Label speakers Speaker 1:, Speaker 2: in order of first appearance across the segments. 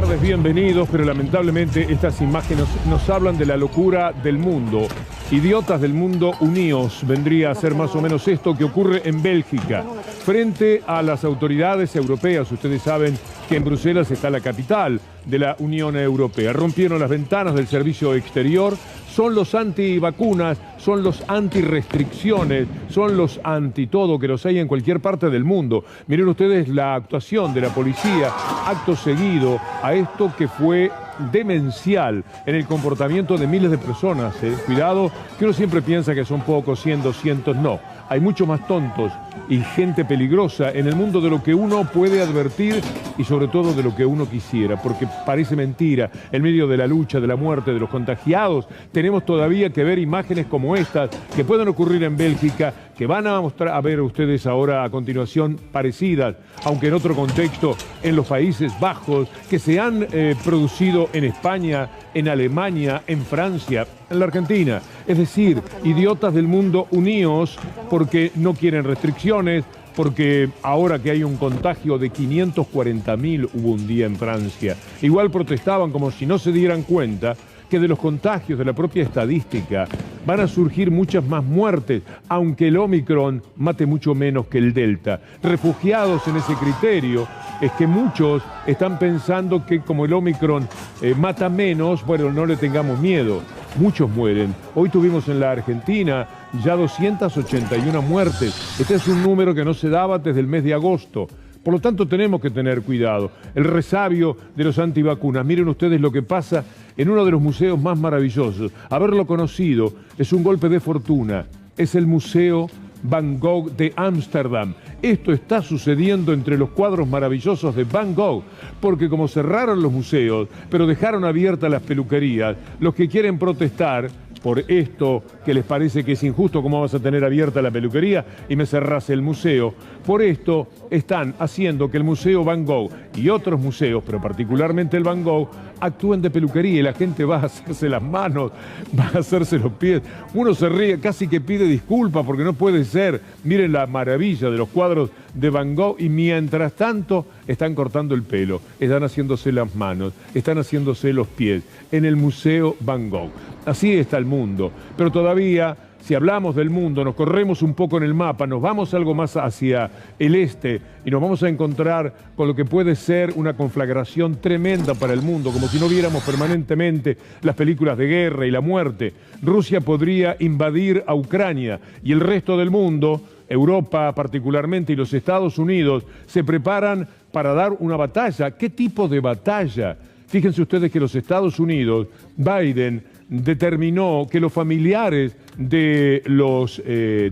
Speaker 1: tardes, bienvenidos, pero lamentablemente estas imágenes nos hablan de la locura del mundo. Idiotas del mundo, uníos, vendría a ser más o menos esto que ocurre en Bélgica. Frente a las autoridades europeas, ustedes saben que en Bruselas está la capital de la Unión Europea. Rompieron las ventanas del servicio exterior, son los antivacunas, son los antirrestricciones, son los anti-todo que los hay en cualquier parte del mundo. Miren ustedes la actuación de la policía, acto seguido a esto que fue demencial en el comportamiento de miles de personas. Cuidado, que uno siempre piensa que son pocos, 100, 200, no. Hay mucho más tontos y gente peligrosa en el mundo de lo que uno puede advertir y sobre todo de lo que uno quisiera, porque parece mentira. En medio de la lucha, de la muerte, de los contagiados, tenemos todavía que ver imágenes como estas que pueden ocurrir en Bélgica, que van a mostrar a ver ustedes ahora a continuación parecidas, aunque en otro contexto, en los Países Bajos, que se han producido en España, en Alemania, en Francia, en la Argentina. Es decir, idiotas del mundo, uníos porque no quieren restricciones, porque ahora que hay un contagio de 540.000 hubo un día en Francia, igual protestaban como si no se dieran cuenta que de los contagios, de la propia estadística, van a surgir muchas más muertes, aunque el Omicron mate mucho menos que el Delta. Refugiados en ese criterio, es que muchos están pensando que como el Omicron mata menos, bueno, no le tengamos miedo. Muchos mueren. Hoy tuvimos en la Argentina ya 281 muertes. Este es un número que no se daba desde el mes de agosto. Por lo tanto, tenemos que tener cuidado. El resabio de los antivacunas. Miren ustedes lo que pasa en uno de los museos más maravillosos. Haberlo conocido es un golpe de fortuna. Es el Museo Van Gogh de Ámsterdam. Esto está sucediendo entre los cuadros maravillosos de Van Gogh, porque como cerraron los museos, pero dejaron abiertas las peluquerías, los que quieren protestar por esto que les parece que es injusto, cómo vas a tener abierta la peluquería y me cerrás el museo, por esto están haciendo que el Museo Van Gogh y otros museos, pero particularmente el Van Gogh, actúen de peluquería y la gente va a hacerse las manos, va a hacerse los pies. Uno se ríe, casi que pide disculpas porque no puede ser. Miren la maravilla de los cuadros de Van Gogh y mientras tanto están cortando el pelo, están haciéndose las manos, están haciéndose los pies en el Museo Van Gogh. Así está el mundo, pero todavía, si hablamos del mundo, nos corremos un poco en el mapa, nos vamos algo más hacia el este y nos vamos a encontrar con lo que puede ser una conflagración tremenda para el mundo, como si no viéramos permanentemente las películas de guerra y la muerte. Rusia podría invadir a Ucrania y el resto del mundo, Europa particularmente y los Estados Unidos, se preparan para dar una batalla. ¿Qué tipo de batalla? Fíjense ustedes que los Estados Unidos, Biden, determinó que los familiares de los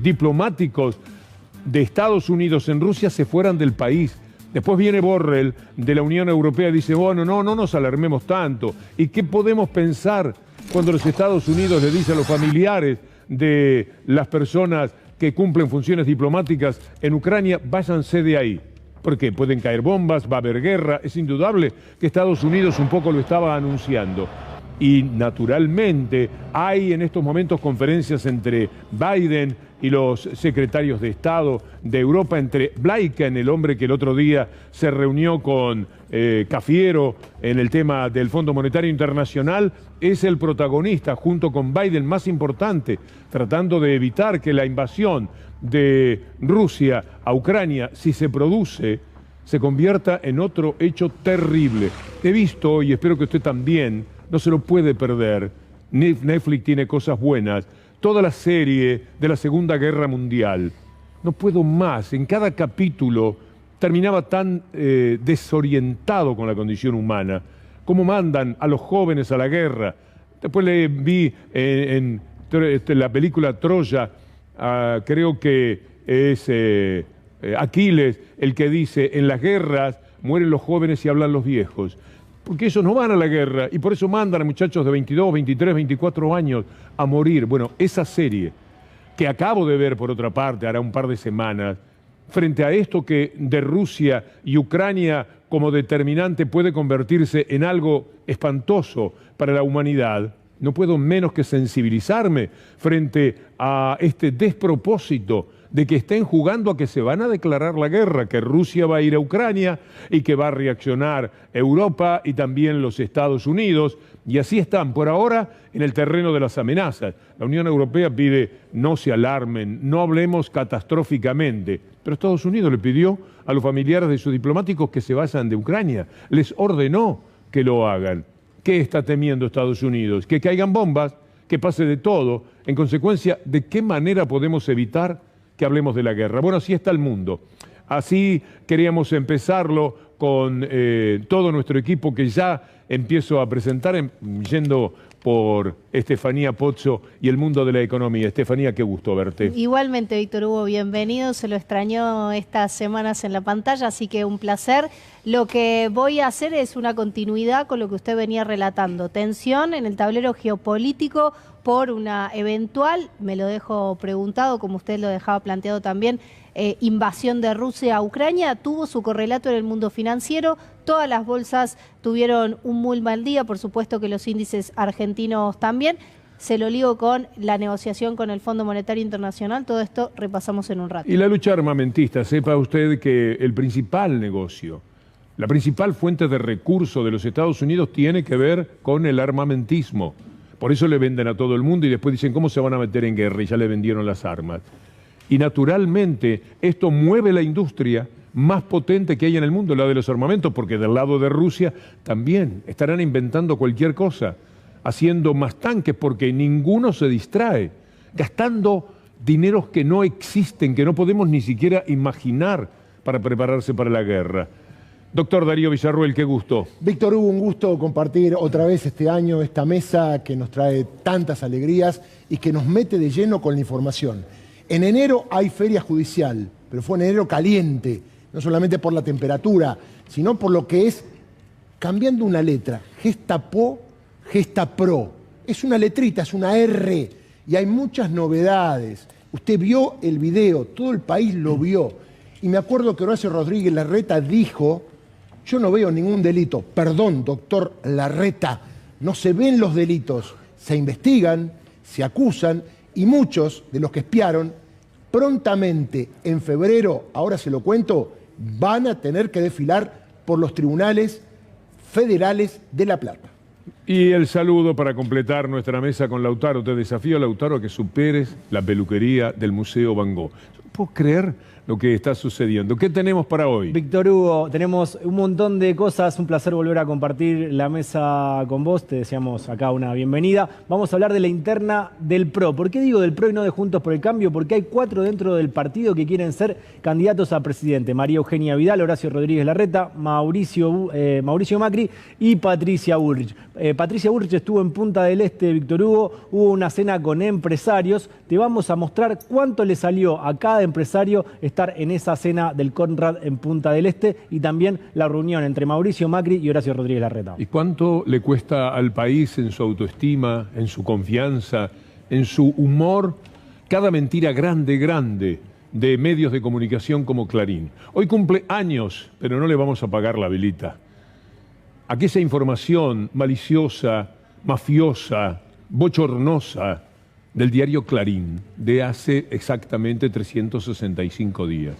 Speaker 1: diplomáticos de Estados Unidos en Rusia se fueran del país. Después viene Borrell de la Unión Europea y dice, bueno, no nos alarmemos tanto. ¿Y qué podemos pensar cuando los Estados Unidos le dicen a los familiares de las personas que cumplen funciones diplomáticas en Ucrania, váyanse de ahí? Porque pueden caer bombas, va a haber guerra. Es indudable que Estados Unidos un poco lo estaba anunciando. Y naturalmente hay en estos momentos conferencias entre Biden y los secretarios de Estado de Europa, entre Blinken, el hombre que el otro día se reunió con Cafiero en el tema del Fondo Monetario Internacional, es el protagonista junto con Biden más importante, tratando de evitar que la invasión de Rusia a Ucrania, si se produce, se convierta en otro hecho terrible. He visto, y espero que usted también, no se lo puede perder, Netflix tiene cosas buenas, toda la serie de la Segunda Guerra Mundial. No puedo más, en cada capítulo terminaba tan desorientado con la condición humana, cómo mandan a los jóvenes a la guerra. Después le vi en la película Troya, creo que es Aquiles el que dice, en las guerras mueren los jóvenes y hablan los viejos. Porque ellos no van a la guerra y por eso mandan a muchachos de 22, 23, 24 años a morir. Bueno, esa serie que acabo de ver por otra parte, hará un par de semanas, frente a esto que de Rusia y Ucrania como determinante puede convertirse en algo espantoso para la humanidad, no puedo menos que sensibilizarme frente a este despropósito de que estén jugando a que se van a declarar la guerra, que Rusia va a ir a Ucrania y que va a reaccionar Europa y también los Estados Unidos. Y así están, por ahora, en el terreno de las amenazas. La Unión Europea pide no se alarmen, no hablemos catastróficamente. Pero Estados Unidos le pidió a los familiares de sus diplomáticos que se vayan de Ucrania. Les ordenó que lo hagan. ¿Qué está temiendo Estados Unidos? Que caigan bombas, que pase de todo. En consecuencia, ¿de qué manera podemos evitar que hablemos de la guerra? Bueno, así está el mundo. Así queríamos empezarlo con todo nuestro equipo que ya empiezo a presentar, yendo por Estefanía Pozzo y el mundo de la economía. Estefanía, qué gusto verte.
Speaker 2: Igualmente, Víctor Hugo, bienvenido. Se lo extrañó estas semanas en la pantalla, así que un placer. Lo que voy a hacer es una continuidad con lo que usted venía relatando. Tensión en el tablero geopolítico por una eventual, me lo dejo preguntado, como usted lo dejaba planteado también, invasión de Rusia a Ucrania. Tuvo su correlato en el mundo financiero. Todas las bolsas tuvieron un muy mal día, por supuesto que los índices argentinos también. Se lo ligo con la negociación con el Fondo Monetario Internacional. Todo esto repasamos en un rato.
Speaker 1: Y la lucha armamentista, sepa usted que el principal negocio, la principal fuente de recursos de los Estados Unidos tiene que ver con el armamentismo. Por eso le venden a todo el mundo y después dicen cómo se van a meter en guerra y ya le vendieron las armas. Y naturalmente esto mueve la industria más potente que hay en el mundo, la de los armamentos, porque del lado de Rusia también estarán inventando cualquier cosa, haciendo más tanques, porque ninguno se distrae, gastando dineros que no existen, que no podemos ni siquiera imaginar para prepararse para la guerra. Doctor Darío Villarruel, qué gusto.
Speaker 3: Víctor Hugo, un gusto compartir otra vez este año esta mesa que nos trae tantas alegrías y que nos mete de lleno con la información. En enero hay feria judicial, pero fue en enero caliente, no solamente por la temperatura, sino por lo que es cambiando una letra, Gestapo, Gestapro. Es una letrita, es una R, y hay muchas novedades. Usted vio el video, todo el país lo vio. Y me acuerdo que Horacio Rodríguez Larreta dijo: yo no veo ningún delito. Perdón, doctor Larreta, no se ven los delitos. Se investigan, se acusan, y muchos de los que espiaron, prontamente, en febrero, ahora se lo cuento, van a tener que desfilar por los tribunales federales de La Plata.
Speaker 1: Y el saludo para completar nuestra mesa con Lautaro. Te desafío, Lautaro, a que superes la peluquería del Museo Van Gogh. No puedo creer lo que está sucediendo. ¿Qué tenemos para hoy?
Speaker 4: Víctor Hugo, tenemos un montón de cosas. Un placer volver a compartir la mesa con vos. Te deseamos acá una bienvenida. Vamos a hablar de la interna del PRO. ¿Por qué digo del PRO y no de Juntos por el Cambio? Porque hay 4 dentro del partido que quieren ser candidatos a presidente. María Eugenia Vidal, Horacio Rodríguez Larreta, Mauricio Macri y Patricia Bullrich. Patricia Bullrich estuvo en Punta del Este, Víctor Hugo. Hubo una cena con empresarios. Te vamos a mostrar cuánto le salió a cada empresario estar en esa cena del Conrad en Punta del Este, y también la reunión entre Mauricio Macri y Horacio Rodríguez Larreta.
Speaker 1: ¿Y cuánto le cuesta al país en su autoestima, en su confianza, en su humor, cada mentira grande de medios de comunicación como Clarín? Hoy cumple años, pero no le vamos a pagar la velita. Aquella información maliciosa, mafiosa, bochornosa del diario Clarín de hace exactamente 365 días.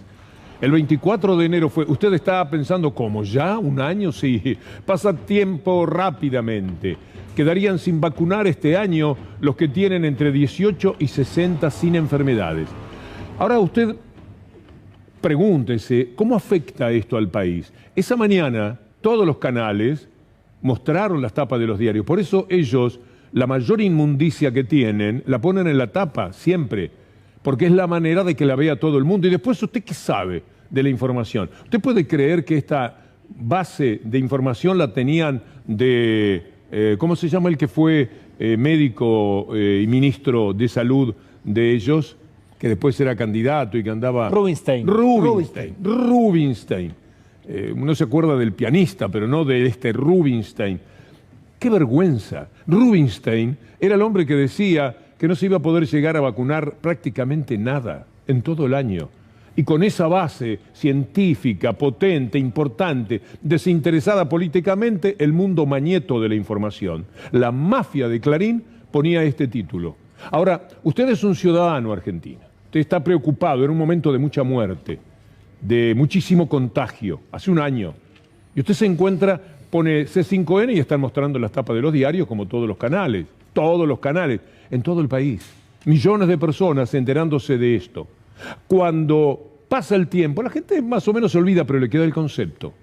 Speaker 1: El 24 de enero fue... Usted estaba pensando, ¿cómo ya? ¿Un año? Sí, pasa tiempo rápidamente. Quedarían sin vacunar este año los que tienen entre 18 y 60 sin enfermedades. Ahora usted pregúntese, ¿cómo afecta esto al país? Esa mañana todos los canales mostraron las tapas de los diarios. Por eso ellos, la mayor inmundicia que tienen, la ponen en la tapa siempre, porque es la manera de que la vea todo el mundo. Y después, ¿usted qué sabe de la información? ¿Usted puede creer que esta base de información la tenían de, ¿cómo se llama el que fue médico y ministro de salud de ellos, que después era candidato y que andaba...
Speaker 4: Rubinstein.
Speaker 1: Uno se acuerda del pianista, pero no de este Rubinstein. ¡Qué vergüenza! Rubinstein era el hombre que decía que no se iba a poder llegar a vacunar prácticamente nada en todo el año. Y con esa base científica, potente, importante, desinteresada políticamente, el mundo mañeto de la información. La mafia de Clarín ponía este título. Ahora, usted es un ciudadano argentino. Usted está preocupado en un momento de mucha muerte, de muchísimo contagio, hace un año. Y usted se encuentra, pone C5N y están mostrando las tapas de los diarios como todos los canales, en todo el país. Millones de personas enterándose de esto. Cuando pasa el tiempo, la gente más o menos se olvida, pero le queda el concepto.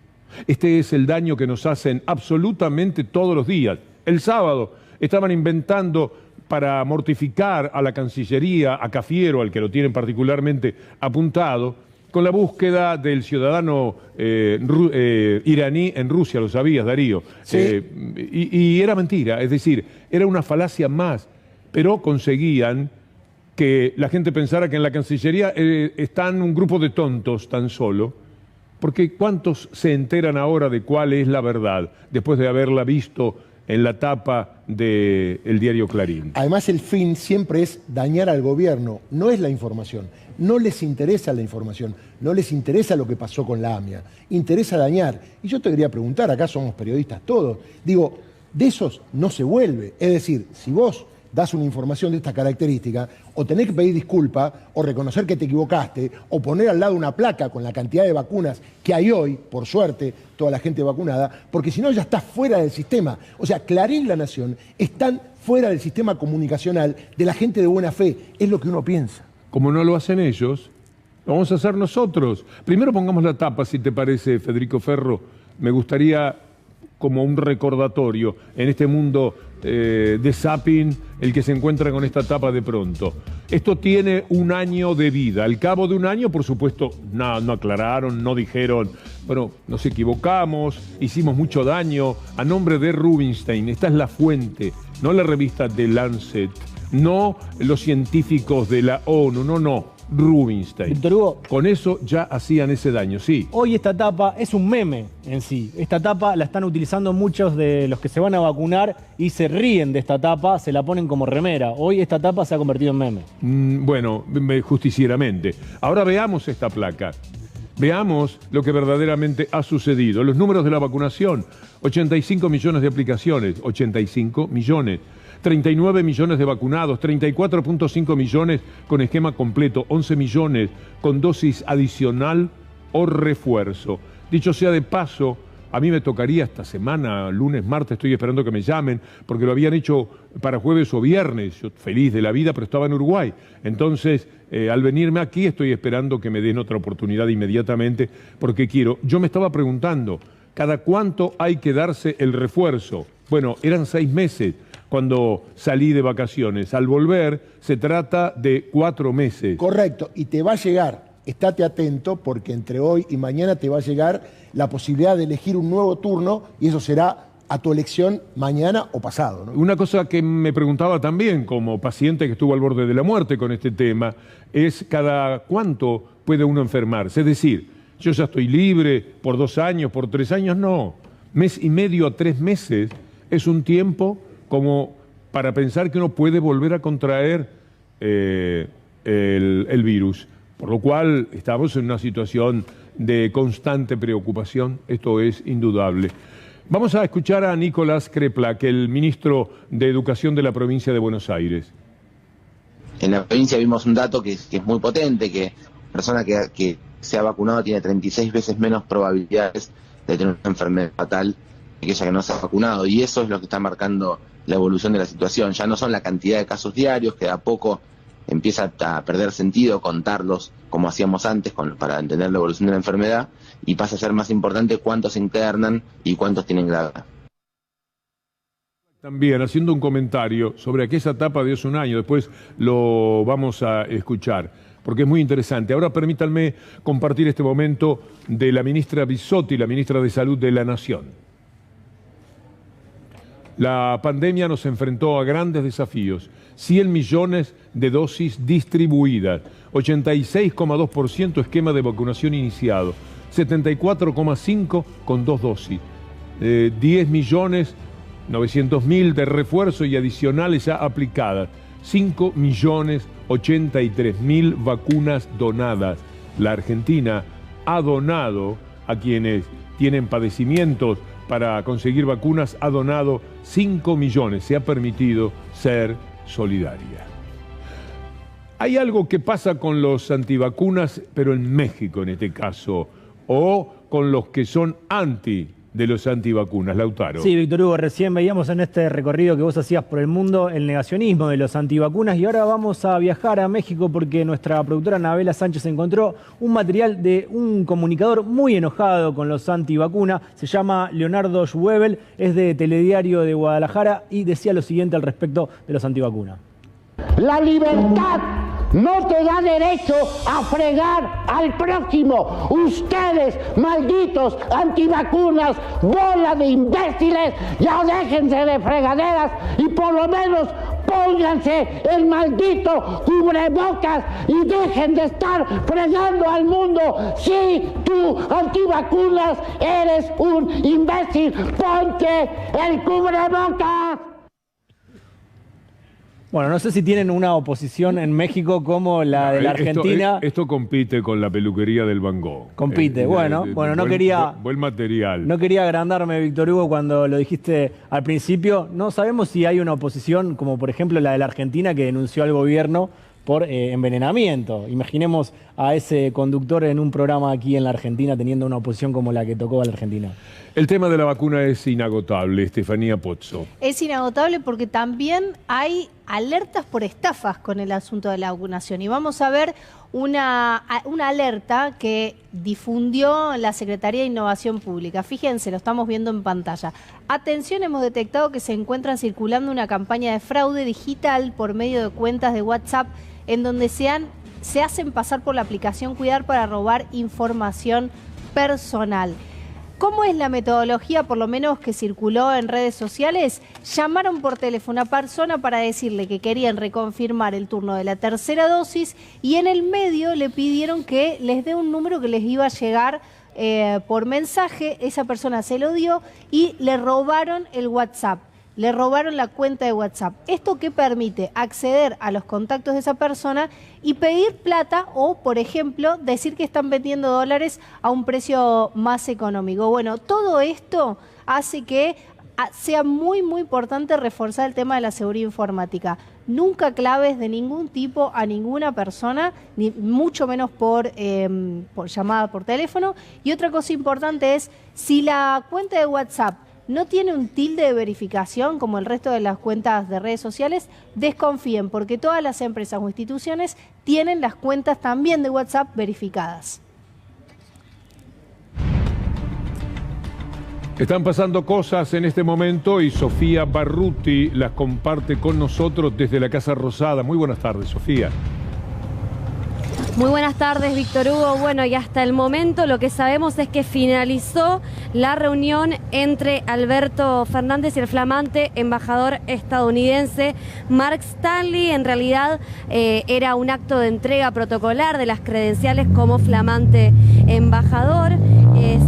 Speaker 1: Este es el daño que nos hacen absolutamente todos los días. El sábado estaban inventando para mortificar a la Cancillería, a Cafiero, al que lo tienen particularmente apuntado, con la búsqueda del ciudadano iraní en Rusia, lo sabías, Darío.
Speaker 3: Sí.
Speaker 1: Y era mentira, es decir, era una falacia más, pero conseguían que la gente pensara que en la Cancillería están un grupo de tontos tan solo, porque ¿cuántos se enteran ahora de cuál es la verdad después de haberla visto en la tapa del diario Clarín?
Speaker 3: Además, el fin siempre es dañar al gobierno, no es la información. No les interesa la información, no les interesa lo que pasó con la AMIA, interesa dañar. Y yo te quería preguntar, acá somos periodistas todos, digo, de esos no se vuelve. Es decir, si vos das una información de esta característica, o tenés que pedir disculpas, o reconocer que te equivocaste, o poner al lado una placa con la cantidad de vacunas que hay hoy, por suerte, toda la gente vacunada, porque si no ya estás fuera del sistema. O sea, Clarín y La Nación están fuera del sistema comunicacional de la gente de buena fe, es lo que uno piensa.
Speaker 1: Como no lo hacen ellos, lo vamos a hacer nosotros. Primero pongamos la tapa, si te parece, Federico Ferro. Me gustaría, como un recordatorio, en este mundo de zapping, el que se encuentra con esta tapa de pronto. Esto tiene un año de vida. Al cabo de un año, por supuesto, no aclararon, no dijeron, bueno, nos equivocamos, hicimos mucho daño. A nombre de Rubinstein, esta es la fuente, no la revista The Lancet, no los científicos de la ONU, no, Rubinstein.
Speaker 4: Víctor Hugo,
Speaker 1: con eso ya hacían ese daño, sí.
Speaker 4: Hoy esta tapa es un meme en sí. Esta tapa la están utilizando muchos de los que se van a vacunar y se ríen de esta tapa, se la ponen como remera. Hoy esta tapa se ha convertido en meme.
Speaker 1: Bueno, justicieramente. Ahora veamos esta placa. Veamos lo que verdaderamente ha sucedido. Los números de la vacunación: 85 millones de aplicaciones, 85 millones. 39 millones de vacunados, 34.5 millones con esquema completo, 11 millones con dosis adicional o refuerzo. Dicho sea de paso, a mí me tocaría esta semana, lunes, martes, estoy esperando que me llamen, porque lo habían hecho para jueves o viernes. Yo feliz de la vida, pero estaba en Uruguay. Entonces, al venirme aquí, estoy esperando que me den otra oportunidad inmediatamente, porque quiero. Yo me estaba preguntando, ¿cada cuánto hay que darse el refuerzo? Bueno, eran 6 meses cuando salí de vacaciones. Al volver, se trata de 4 meses.
Speaker 3: Correcto, y te va a llegar, estate atento, porque entre hoy y mañana te va a llegar la posibilidad de elegir un nuevo turno, y eso será a tu elección mañana o pasado, ¿no?
Speaker 1: Una cosa que me preguntaba también, como paciente que estuvo al borde de la muerte con este tema, es cada cuánto puede uno enfermarse. Es decir, yo ya estoy libre por 2 años, por 3 años, no. 1,5 meses a 3 meses es un tiempo como para pensar que uno puede volver a contraer el virus. Por lo cual estamos en una situación de constante preocupación, esto es indudable. Vamos a escuchar a Nicolás Kreplak, el ministro de Educación de la provincia de Buenos Aires.
Speaker 5: En la provincia vimos un dato que es muy potente, que la persona que se ha vacunado tiene 36 veces menos probabilidades de tener una enfermedad fatal que ella que no se ha vacunado, y eso es lo que está marcando la evolución de la situación. Ya no son la cantidad de casos diarios, que de a poco empieza a perder sentido contarlos como hacíamos antes para entender la evolución de la enfermedad, y pasa a ser más importante cuántos se internan y cuántos tienen gravedad.
Speaker 1: También haciendo un comentario sobre aquella etapa de hace un año, después lo vamos a escuchar, porque es muy interesante. Ahora permítanme compartir este momento de la ministra Bisotti, la ministra de Salud de la Nación. La pandemia nos enfrentó a grandes desafíos. 100 millones de dosis distribuidas, 86,2% esquema de vacunación iniciado, 74,5% con 2 dosis, 10.900.000 de refuerzo y adicionales ya aplicadas, 5.083.000 vacunas donadas. La Argentina ha donado a quienes tienen padecimientos para conseguir vacunas, ha donado 5 millones, se ha permitido ser solidaria. Hay algo que pasa con los antivacunas, pero en México en este caso, o con los que son anti de los antivacunas, Lautaro.
Speaker 4: Sí, Víctor Hugo, recién veíamos en este recorrido que vos hacías por el mundo el negacionismo de los antivacunas y ahora vamos a viajar a México porque nuestra productora Anabela Sánchez encontró un material de un comunicador muy enojado con los antivacunas, se llama Leonardo Schwebel, es de Telediario de Guadalajara y decía lo siguiente al respecto de los antivacunas.
Speaker 6: La libertad no te da derecho a fregar al próximo. Ustedes, malditos antivacunas, bola de imbéciles, ya déjense de fregaderas y por lo menos pónganse el maldito cubrebocas y dejen de estar fregando al mundo. Si tú, antivacunas, eres un imbécil, ponte el cubrebocas.
Speaker 4: Bueno, no sé si tienen una oposición en México como la de la Argentina.
Speaker 1: Esto compite con la peluquería del Van Gogh.
Speaker 4: Compite, bueno, no quería...
Speaker 1: Buen material.
Speaker 4: No quería agrandarme, Víctor Hugo, cuando lo dijiste al principio. No sabemos si hay una oposición, como por ejemplo la de la Argentina, que denunció al gobierno por envenenamiento. Imaginemos a ese conductor en un programa aquí en la Argentina teniendo una oposición como la que tocó a la Argentina.
Speaker 1: El tema de la vacuna es inagotable, Estefanía Pozzo.
Speaker 2: Es inagotable porque también hay alertas por estafas con el asunto de la vacunación. Y vamos a ver una alerta que difundió la Secretaría de Innovación Pública. Fíjense, lo estamos viendo en pantalla. Atención, hemos detectado que se encuentran circulando una campaña de fraude digital por medio de cuentas de WhatsApp en donde se hacen pasar por la aplicación Cuidar para robar información personal. ¿Cómo es la metodología, por lo menos que circuló en redes sociales? Llamaron por teléfono a una persona para decirle que querían reconfirmar el turno de la tercera dosis y en el medio le pidieron que les dé un número que les iba a llegar por mensaje. Esa persona se lo dio y le robaron el WhatsApp. Le robaron la cuenta de WhatsApp. ¿Esto qué permite? Acceder a los contactos de esa persona y pedir plata o, por ejemplo, decir que están vendiendo dólares a un precio más económico. Bueno, todo esto hace que sea muy, muy importante reforzar el tema de la seguridad informática. Nunca claves de ningún tipo a ninguna persona, ni mucho menos por llamada por teléfono. Y otra cosa importante es, si la cuenta de WhatsApp no tiene un tilde de verificación como el resto de las cuentas de redes sociales, desconfíen porque todas las empresas o instituciones tienen las cuentas también de WhatsApp verificadas.
Speaker 1: Están pasando cosas en este momento y Sofía Barruti las comparte con nosotros desde la Casa Rosada. Muy buenas tardes, Sofía.
Speaker 7: Muy buenas tardes, Víctor Hugo. Bueno, y hasta el momento lo que sabemos es que finalizó la reunión entre Alberto Fernández y el flamante embajador estadounidense Mark Stanley. En realidad era un acto de entrega protocolar de las credenciales como flamante embajador.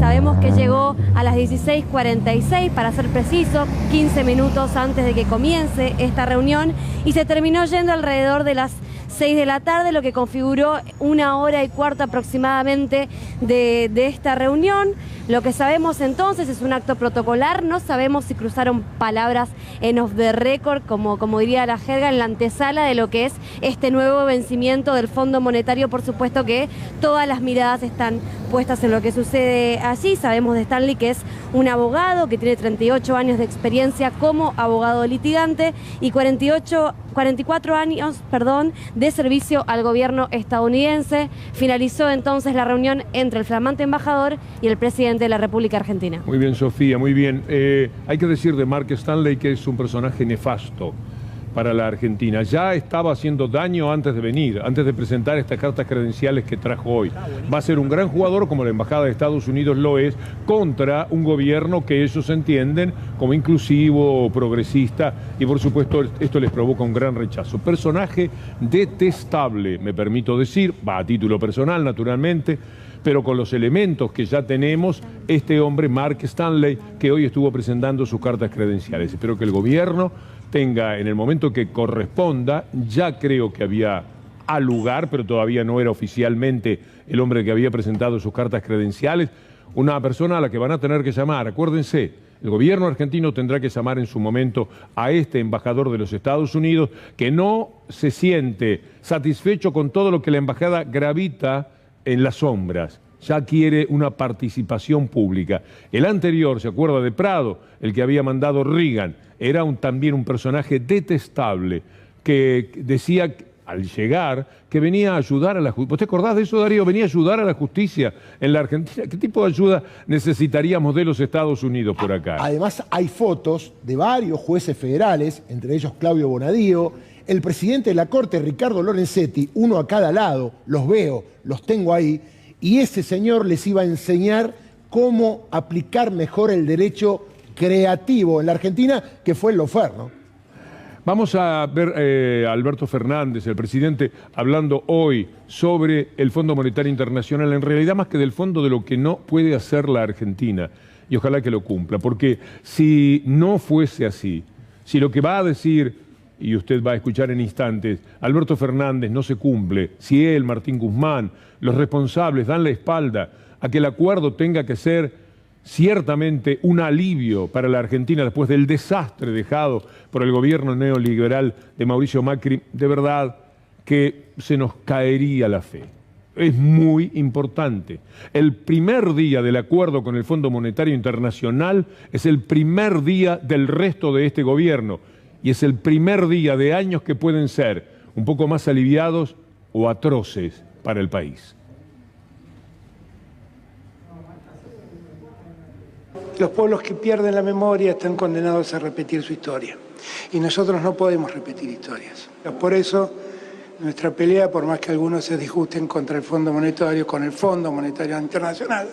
Speaker 7: Sabemos que llegó a las 16:46, para ser preciso, 15 minutos antes de que comience esta reunión, y se terminó yendo alrededor de las 6 de la tarde, lo que configuró 1 hora y cuarto aproximadamente de esta reunión. Lo que sabemos entonces es un acto protocolar, no sabemos si cruzaron palabras en off the record, como diría la jerga, en la antesala de lo que es este nuevo vencimiento del Fondo Monetario. Por supuesto que todas las miradas están puestas en lo que sucede allí. Sabemos de Stanley que es un abogado que tiene 38 años de experiencia como abogado litigante y 44 años de servicio al gobierno estadounidense. Finalizó entonces la reunión entre el flamante embajador y el presidente de la República Argentina.
Speaker 1: Muy bien, Sofía, muy bien. Hay que decir de Mark Stanley que es un personaje nefasto para la Argentina. Ya estaba haciendo daño antes de venir, antes de presentar estas cartas credenciales que trajo hoy. Va a ser un gran jugador, como la Embajada de Estados Unidos lo es, contra un gobierno que ellos entienden como inclusivo, progresista, y por supuesto esto les provoca un gran rechazo. Personaje detestable, me permito decir, va a título personal naturalmente, pero con los elementos que ya tenemos, este hombre, Mark Stanley, que hoy estuvo presentando sus cartas credenciales. Espero que el gobierno tenga, en el momento que corresponda, ya creo que había al lugar, pero todavía no era oficialmente el hombre que había presentado sus cartas credenciales, una persona a la que van a tener que llamar. Acuérdense, el gobierno argentino tendrá que llamar en su momento a este embajador de los Estados Unidos que no se siente satisfecho con todo lo que la embajada gravita en las sombras. Ya quiere una participación pública. El anterior, ¿se acuerda de Prado? El que había mandado Reagan. Era también un personaje detestable que decía al llegar que venía a ayudar a la justicia. ¿Vos te acordás de eso, Darío? Venía a ayudar a la justicia en la Argentina. ¿Qué tipo de ayuda necesitaríamos de los Estados Unidos por acá?
Speaker 3: Además, hay fotos de varios jueces federales, entre ellos Claudio Bonadío, el presidente de la Corte, Ricardo Lorenzetti, uno a cada lado. Los veo, los tengo ahí. Y ese señor les iba a enseñar cómo aplicar mejor el derecho creativo en la Argentina, que fue el lawfare, ¿no?
Speaker 1: Vamos a ver a Alberto Fernández, el presidente, hablando hoy sobre el Fondo Monetario Internacional, en realidad más que del fondo, de lo que no puede hacer la Argentina. Y ojalá que lo cumpla, porque si no fuese así, si lo que va a decir, y usted va a escuchar en instantes, Alberto Fernández no se cumple, si él, Martín Guzmán, los responsables dan la espalda a que el acuerdo tenga que ser ciertamente un alivio para la Argentina después del desastre dejado por el gobierno neoliberal de Mauricio Macri, de verdad que se nos caería la fe. Es muy importante. El primer día del acuerdo con el Fondo Monetario Internacional es el primer día del resto de este gobierno y es el primer día de años que pueden ser un poco más aliviados o atroces para el país.
Speaker 8: Los pueblos que pierden la memoria están condenados a repetir su historia. Y nosotros no podemos repetir historias. Por eso, nuestra pelea, por más que algunos se disgusten contra el Fondo Monetario, con el Fondo Monetario Internacional,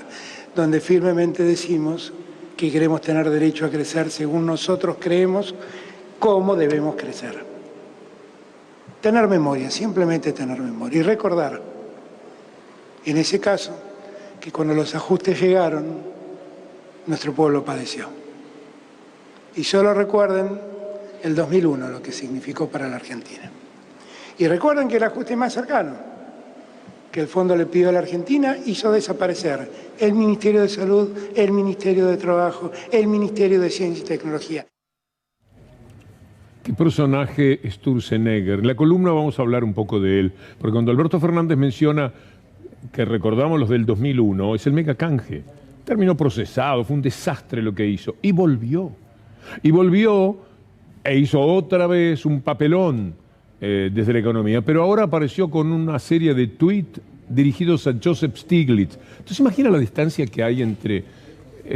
Speaker 8: donde firmemente decimos que queremos tener derecho a crecer según nosotros creemos cómo debemos crecer. Tener memoria, simplemente tener memoria. Y recordar, en ese caso, que cuando los ajustes llegaron, nuestro pueblo padeció. Y solo recuerden el 2001, lo que significó para la Argentina. Y recuerden que el ajuste más cercano que el fondo le pidió a la Argentina hizo desaparecer el Ministerio de Salud, el Ministerio de Trabajo, el Ministerio de Ciencia y Tecnología.
Speaker 1: ¿Qué personaje Sturzenegger? En la columna vamos a hablar un poco de él, porque cuando Alberto Fernández menciona que recordamos los del 2001, es el mega canje. Terminó procesado, fue un desastre lo que hizo. Y volvió. Y volvió e hizo otra vez un papelón desde la economía. Pero ahora apareció con una serie de tweets dirigidos a Joseph Stiglitz. Entonces imagina la distancia que hay entre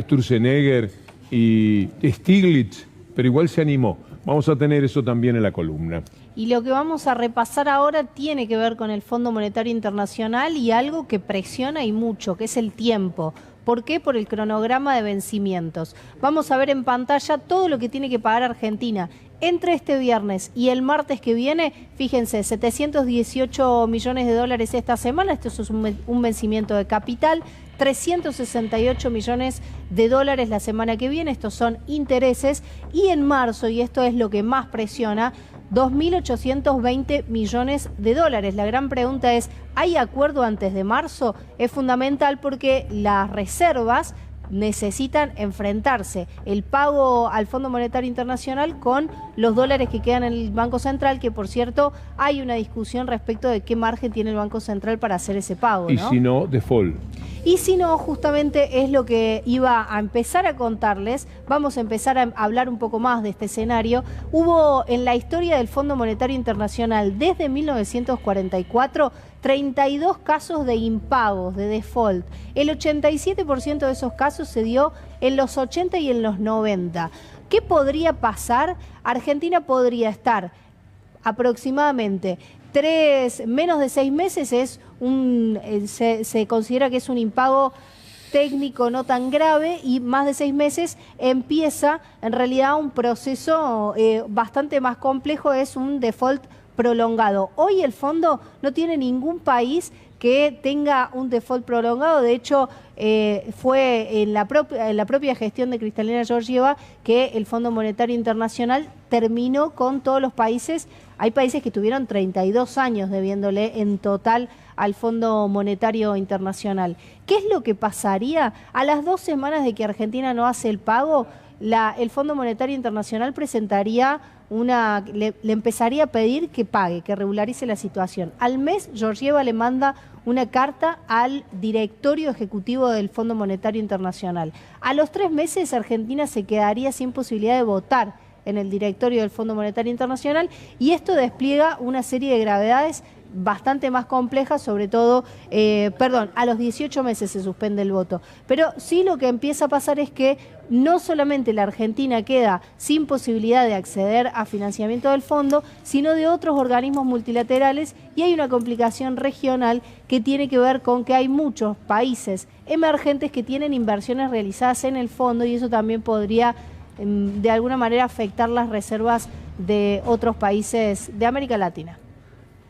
Speaker 1: Sturzenegger y Stiglitz, pero igual se animó. Vamos a tener eso también en la columna.
Speaker 2: Y lo que vamos a repasar ahora tiene que ver con el Fondo Monetario Internacional y algo que presiona y mucho, que es el tiempo. ¿Por qué? Por el cronograma de vencimientos. Vamos a ver en pantalla todo lo que tiene que pagar Argentina. Entre este viernes y el martes que viene, fíjense, 718 millones de dólares esta semana, esto es un vencimiento de capital, 368 millones de dólares la semana que viene, estos son intereses, y en marzo, y esto es lo que más presiona, 2.820 millones de dólares. La gran pregunta es, ¿hay acuerdo antes de marzo? Es fundamental porque las reservas necesitan enfrentarse el pago al Fondo Monetario Internacional con los dólares que quedan en el Banco Central, que por cierto hay una discusión respecto de qué margen tiene el Banco Central para hacer ese pago, ¿no?
Speaker 1: Y si no, default.
Speaker 2: Y si no, justamente es lo que iba a empezar a contarles. Vamos a empezar a hablar un poco más de este escenario. Hubo en la historia del Fondo Monetario Internacional desde 1944 32 casos de impagos, de default. El 87% de esos casos se dio en los 80 y en los 90. ¿Qué podría pasar? Argentina podría estar aproximadamente menos de 6 meses, se considera que es un impago técnico no tan grave, y más de 6 meses empieza en realidad un proceso bastante más complejo, es un default prolongado. Hoy el fondo no tiene ningún país que tenga un default prolongado. De hecho, fue en la propia gestión de Kristalina Georgieva que el Fondo Monetario Internacional terminó con todos los países. Hay países que tuvieron 32 años debiéndole en total al Fondo Monetario Internacional. ¿Qué es lo que pasaría? A las 2 semanas de que Argentina no hace el pago, el Fondo Monetario Internacional presentaría le empezaría a pedir que pague, que regularice la situación. Al mes, Georgieva le manda una carta al directorio ejecutivo del Fondo Monetario Internacional. A los 3 meses, Argentina se quedaría sin posibilidad de votar en el directorio del Fondo Monetario Internacional, y esto despliega una serie de gravedades bastante más complejas, sobre todo, a los 18 meses se suspende el voto. Pero sí, lo que empieza a pasar es que no solamente la Argentina queda sin posibilidad de acceder a financiamiento del fondo, sino de otros organismos multilaterales, y hay una complicación regional que tiene que ver con que hay muchos países emergentes que tienen inversiones realizadas en el fondo, y eso también podría de alguna manera afectar las reservas de otros países de América Latina.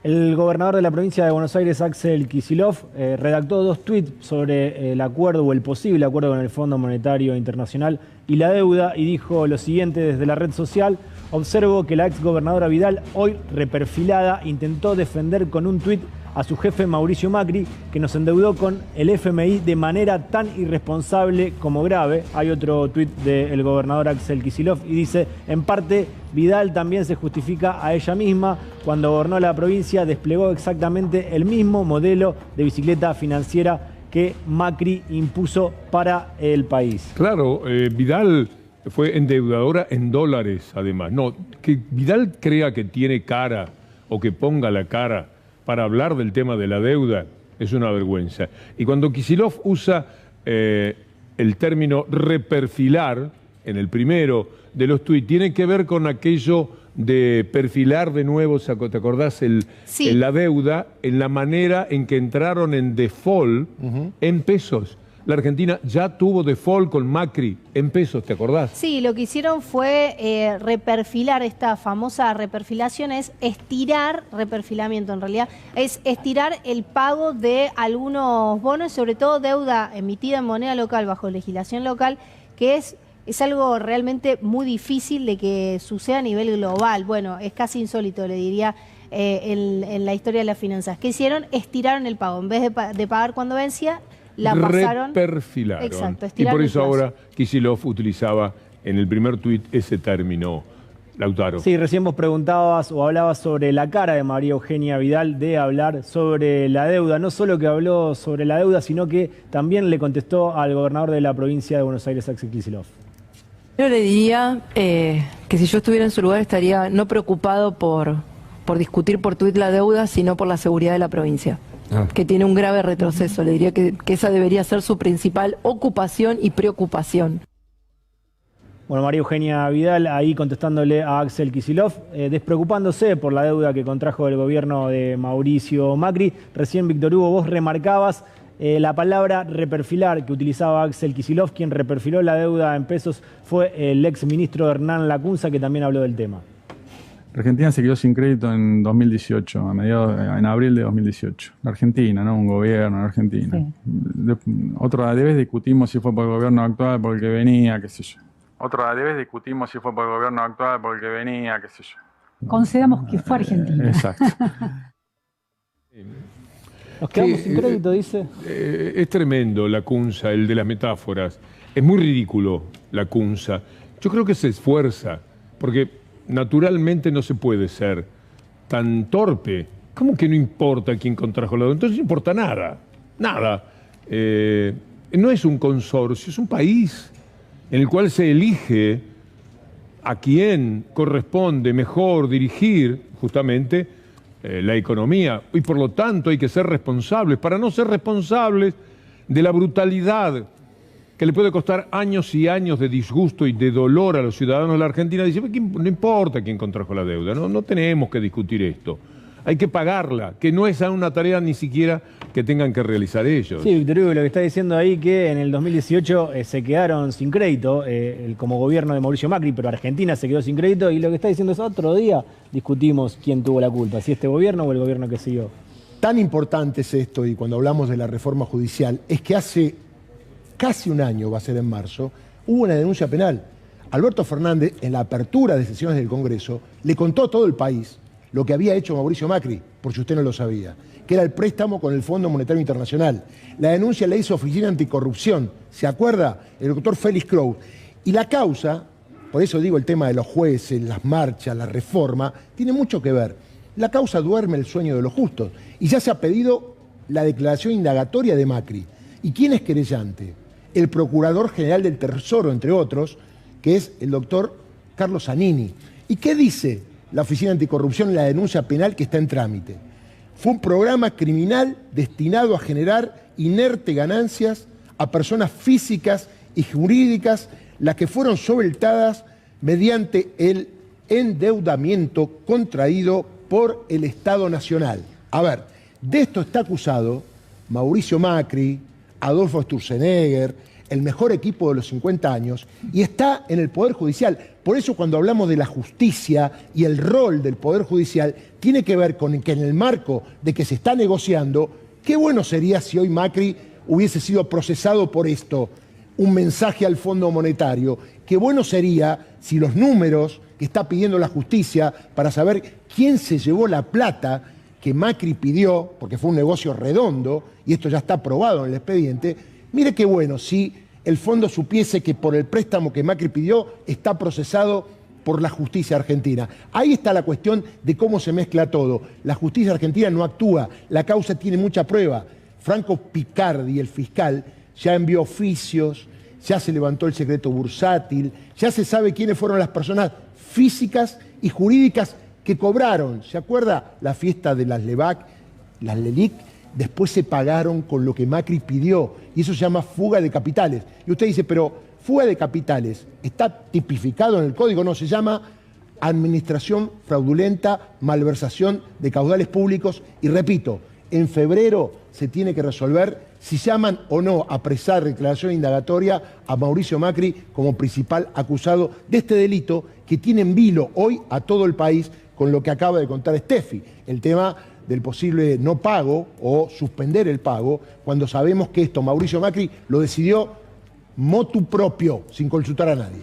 Speaker 4: El gobernador de la provincia de Buenos Aires, Axel Kicillof, redactó 2 tweets sobre el acuerdo o el posible acuerdo con el Fondo Monetario Internacional y la deuda, y dijo lo siguiente desde la red social: observo que la exgobernadora Vidal, hoy reperfilada, intentó defender con un tuit a su jefe Mauricio Macri, que nos endeudó con el FMI de manera tan irresponsable como grave. Hay otro tuit del gobernador Axel Kicillof y dice: en parte, Vidal también se justifica a ella misma. Cuando gobernó la provincia, desplegó exactamente el mismo modelo de bicicleta financiera que Macri impuso para el país.
Speaker 1: Claro, Vidal fue endeudadora en dólares, además. No, que Vidal crea que tiene cara o que ponga la cara para hablar del tema de la deuda es una vergüenza. Y cuando Kicillof usa el término reperfilar en el primero de los tuits, tiene que ver con aquello de perfilar de nuevo, ¿te acordás?
Speaker 2: Sí.
Speaker 1: La deuda, en la manera en que entraron en default en pesos. La Argentina ya tuvo default con Macri en pesos, ¿te acordás?
Speaker 2: Sí, lo que hicieron fue reperfilar. Esta famosa reperfilación es estirar, reperfilamiento en realidad, es estirar el pago de algunos bonos, sobre todo deuda emitida en moneda local bajo legislación local, que es algo realmente muy difícil de que suceda a nivel global. Bueno, es casi insólito, le diría, en la historia de las finanzas. ¿Qué hicieron? Estiraron el pago. En vez de pagar cuando vencía, la pasaron.
Speaker 1: Reperfilaron.
Speaker 2: Exacto,
Speaker 1: y por eso
Speaker 2: el plazo.
Speaker 1: ahora Kicillof utilizaba en el primer tuit ese término. Lautaro.
Speaker 4: Sí, recién vos preguntabas o hablabas sobre la cara de María Eugenia Vidal de hablar sobre la deuda. No solo que habló sobre la deuda, sino que también le contestó al gobernador de la provincia de Buenos Aires, Axel Kicillof.
Speaker 9: Yo le diría que si yo estuviera en su lugar estaría no preocupado por discutir por tuit la deuda, sino por la seguridad de la provincia, que tiene un grave retroceso. Le diría que esa debería ser su principal ocupación y preocupación.
Speaker 4: Bueno, María Eugenia Vidal ahí contestándole a Axel Kicillof, despreocupándose por la deuda que contrajo el gobierno de Mauricio Macri. Recién, Víctor Hugo, vos remarcabas la palabra reperfilar que utilizaba Axel Kicillof. Quien reperfiló la deuda en pesos fue el exministro Hernán Lacunza, que también habló del tema.
Speaker 10: Argentina se quedó sin crédito en 2018, en abril de 2018. La Argentina, ¿no? Un gobierno en Argentina. Sí. Otra vez discutimos si fue por el gobierno actual, por el que venía, qué sé yo. Otra vez discutimos si fue por el gobierno actual, por el que venía, qué sé yo.
Speaker 11: Concedamos que fue Argentina.
Speaker 10: Exacto.
Speaker 4: Nos quedamos sin crédito, dice.
Speaker 1: Es tremendo Lacunza, el de las metáforas. Es muy ridículo Lacunza. Yo creo que se esfuerza, porque naturalmente no se puede ser tan torpe. ¿Cómo que no importa quién contrajo la deuda? Entonces no importa nada. Nada. No es un consorcio, es un país en el cual se elige a quién corresponde mejor dirigir justamente la economía, y por lo tanto hay que ser responsables. Para no ser responsables de la brutalidad que le puede costar años y años de disgusto y de dolor a los ciudadanos de la Argentina, dice, no importa quién contrajo la deuda, no tenemos que discutir esto. Hay que pagarla, que no es una tarea ni siquiera que tengan que realizar ellos.
Speaker 4: Sí, Víctor Hugo, lo que está diciendo ahí que en el 2018 se quedaron sin crédito como gobierno de Mauricio Macri, pero Argentina se quedó sin crédito, y lo que está diciendo es otro día discutimos quién tuvo la culpa, si este gobierno o el gobierno que siguió.
Speaker 3: tan importante es esto, y cuando hablamos de la reforma judicial, es que hace casi un año, va a ser en marzo, hubo una denuncia penal. Alberto Fernández, en la apertura de sesiones del Congreso, le contó a todo el país lo que había hecho Mauricio Macri, por si usted no lo sabía, que era el préstamo con el Fondo Monetario Internacional. La denuncia la hizo Oficina Anticorrupción, ¿se acuerda? El doctor Félix Crow. Y la causa, por eso digo el tema de los jueces, las marchas, la reforma, tiene mucho que ver. La causa duerme el sueño de los justos y ya se ha pedido la declaración indagatoria de Macri. ¿Y quién es querellante? El Procurador General del Tesoro, entre otros, que es el doctor Carlos Zanini. ¿Y qué dice la Oficina Anticorrupción en la denuncia penal que está en trámite? Fue un programa criminal destinado a generar inerte ganancias a personas físicas y jurídicas, las que fueron solventadas mediante el endeudamiento contraído por el Estado Nacional. A ver, de esto está acusado Mauricio Macri, Adolfo Sturzenegger, el mejor equipo de los 50 años, y está en el Poder Judicial. Por eso cuando hablamos de la justicia y el rol del Poder Judicial, tiene que ver con que en el marco de que se está negociando, qué bueno sería si hoy Macri hubiese sido procesado por esto, un mensaje al Fondo Monetario, qué bueno sería si los números que está pidiendo la justicia para saber quién se llevó la plata que Macri pidió, porque fue un negocio redondo, y esto ya está aprobado en el expediente, mire qué bueno si el fondo supiese que por el préstamo que Macri pidió está procesado por la justicia argentina. Ahí está la cuestión de cómo se mezcla todo. La justicia argentina no actúa, la causa tiene mucha prueba. Franco Picardi, el fiscal, ya envió oficios, ya se levantó el secreto bursátil, ya se sabe quiénes fueron las personas físicas y jurídicas que cobraron. ¿Se acuerda la fiesta de las LEVAC, las LELIC? Después se pagaron con lo que Macri pidió, y eso se llama fuga de capitales. Y usted dice, pero fuga de capitales, ¿está tipificado en el código? No, se llama administración fraudulenta, malversación de caudales públicos, y repito, en febrero se tiene que resolver si llaman o no a prestar declaración indagatoria a Mauricio Macri como principal acusado de este delito que tiene en vilo hoy a todo el país con lo que acaba de contar Steffi, el tema del posible no pago o suspender el pago, cuando sabemos que esto Mauricio Macri lo decidió motu propio, sin consultar a nadie.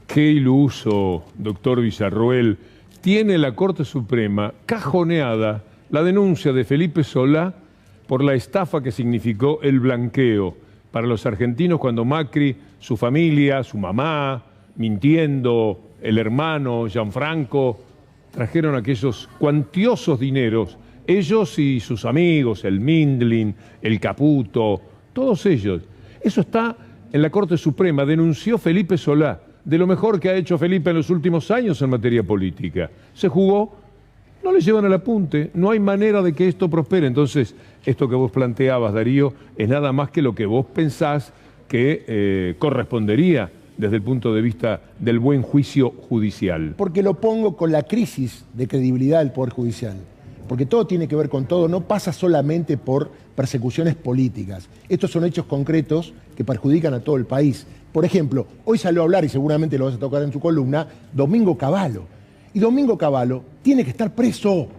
Speaker 1: Qué iluso, doctor Villarroel. Tiene la Corte Suprema cajoneada la denuncia de Felipe Solá por la estafa que significó el blanqueo para los argentinos cuando Macri, su familia, su mamá, mintiendo, el hermano, Gianfranco, trajeron aquellos cuantiosos dineros, ellos y sus amigos, el Mindlin, el Caputo, todos ellos. Eso está en la Corte Suprema, denunció Felipe Solá, de lo mejor que ha hecho Felipe en los últimos años en materia política. Se jugó, no le llevan al apunte, no hay manera de que esto prospere. Entonces, esto que vos planteabas, Darío, es nada más que lo que vos pensás que correspondería desde el punto de vista del buen juicio judicial.
Speaker 3: Porque lo pongo con la crisis de credibilidad del Poder Judicial. Porque todo tiene que ver con todo, no pasa solamente por persecuciones políticas. Estos son hechos concretos que perjudican a todo el país. Por ejemplo, hoy salió a hablar, y seguramente lo vas a tocar en su columna, Domingo Cavallo. Y Domingo Cavallo tiene que estar preso,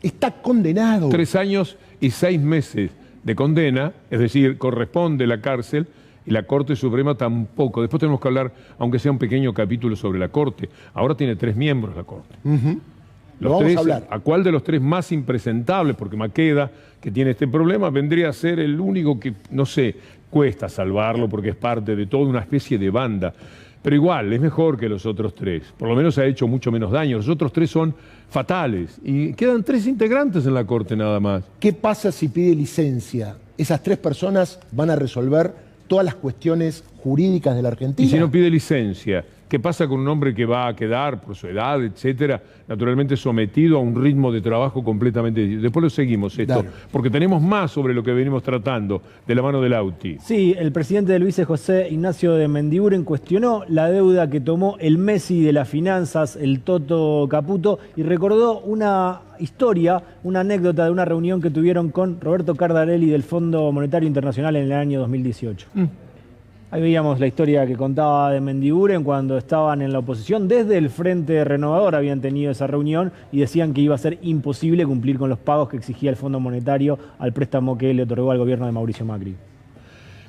Speaker 3: está condenado.
Speaker 1: 3 años y 6 meses de condena, es decir, corresponde la cárcel, y la Corte Suprema tampoco. Después tenemos que hablar, aunque sea un pequeño capítulo sobre la Corte. Ahora tiene 3 miembros la Corte.
Speaker 3: Lo vamos a hablar.
Speaker 1: ¿A cuál de los 3 más impresentables? Porque Maqueda, que tiene este problema, vendría a ser el único que, no sé, cuesta salvarlo porque es parte de toda una especie de banda. Pero igual, es mejor que los otros 3. Por lo menos ha hecho mucho menos daño. Los otros 3 son fatales. Y quedan 3 integrantes en la Corte nada más.
Speaker 3: ¿Qué pasa si pide licencia? Esas 3 personas van a resolver todas las cuestiones jurídicas de la Argentina.
Speaker 1: Y si no pide licencia, ¿qué pasa con un hombre que va a quedar por su edad, etcétera, naturalmente sometido a un ritmo de trabajo completamente distinto? Después lo seguimos esto,
Speaker 3: Claro.
Speaker 1: porque tenemos más sobre lo que venimos tratando de la mano del Lauti.
Speaker 4: Sí, el presidente del Vice, José Ignacio de Mendiguren, cuestionó la deuda que tomó el Messi de las finanzas, el Toto Caputo, y recordó una historia, una anécdota de una reunión que tuvieron con Roberto Cardarelli del Fondo Monetario Internacional en el año 2018. Ahí veíamos la historia que contaba de Mendiguren cuando estaban en la oposición. Desde el Frente Renovador habían tenido esa reunión y decían que iba a ser imposible cumplir con los pagos que exigía el Fondo Monetario al préstamo que le otorgó al gobierno de Mauricio Macri.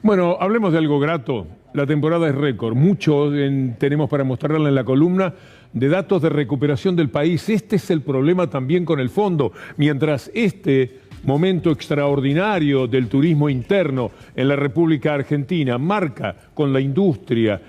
Speaker 1: Bueno, hablemos de algo grato. La temporada es récord. Mucho tenemos para mostrarla en la columna de datos de recuperación del país. Este es el problema también con el fondo. Mientras este momento extraordinario del turismo interno en la República Argentina marca con la industria,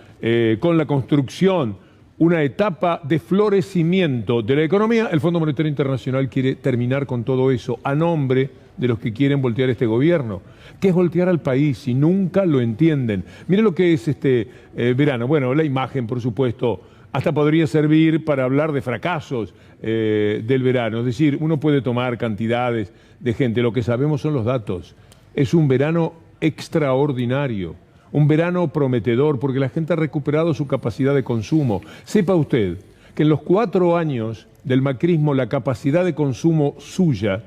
Speaker 1: con la construcción, una etapa de florecimiento de la economía, el Fondo Monetario Internacional quiere terminar con todo eso a nombre de los que quieren voltear este gobierno. ¿Qué es voltear al país? Y nunca lo entienden. Mire lo que es este verano. Bueno, la imagen, por supuesto, hasta podría servir para hablar de fracasos del verano. Es decir, uno puede tomar cantidades de gente. Lo que sabemos son los datos. Es un verano extraordinario. Un verano prometedor porque la gente ha recuperado su capacidad de consumo. Sepa usted que en los 4 años del macrismo la capacidad de consumo suya,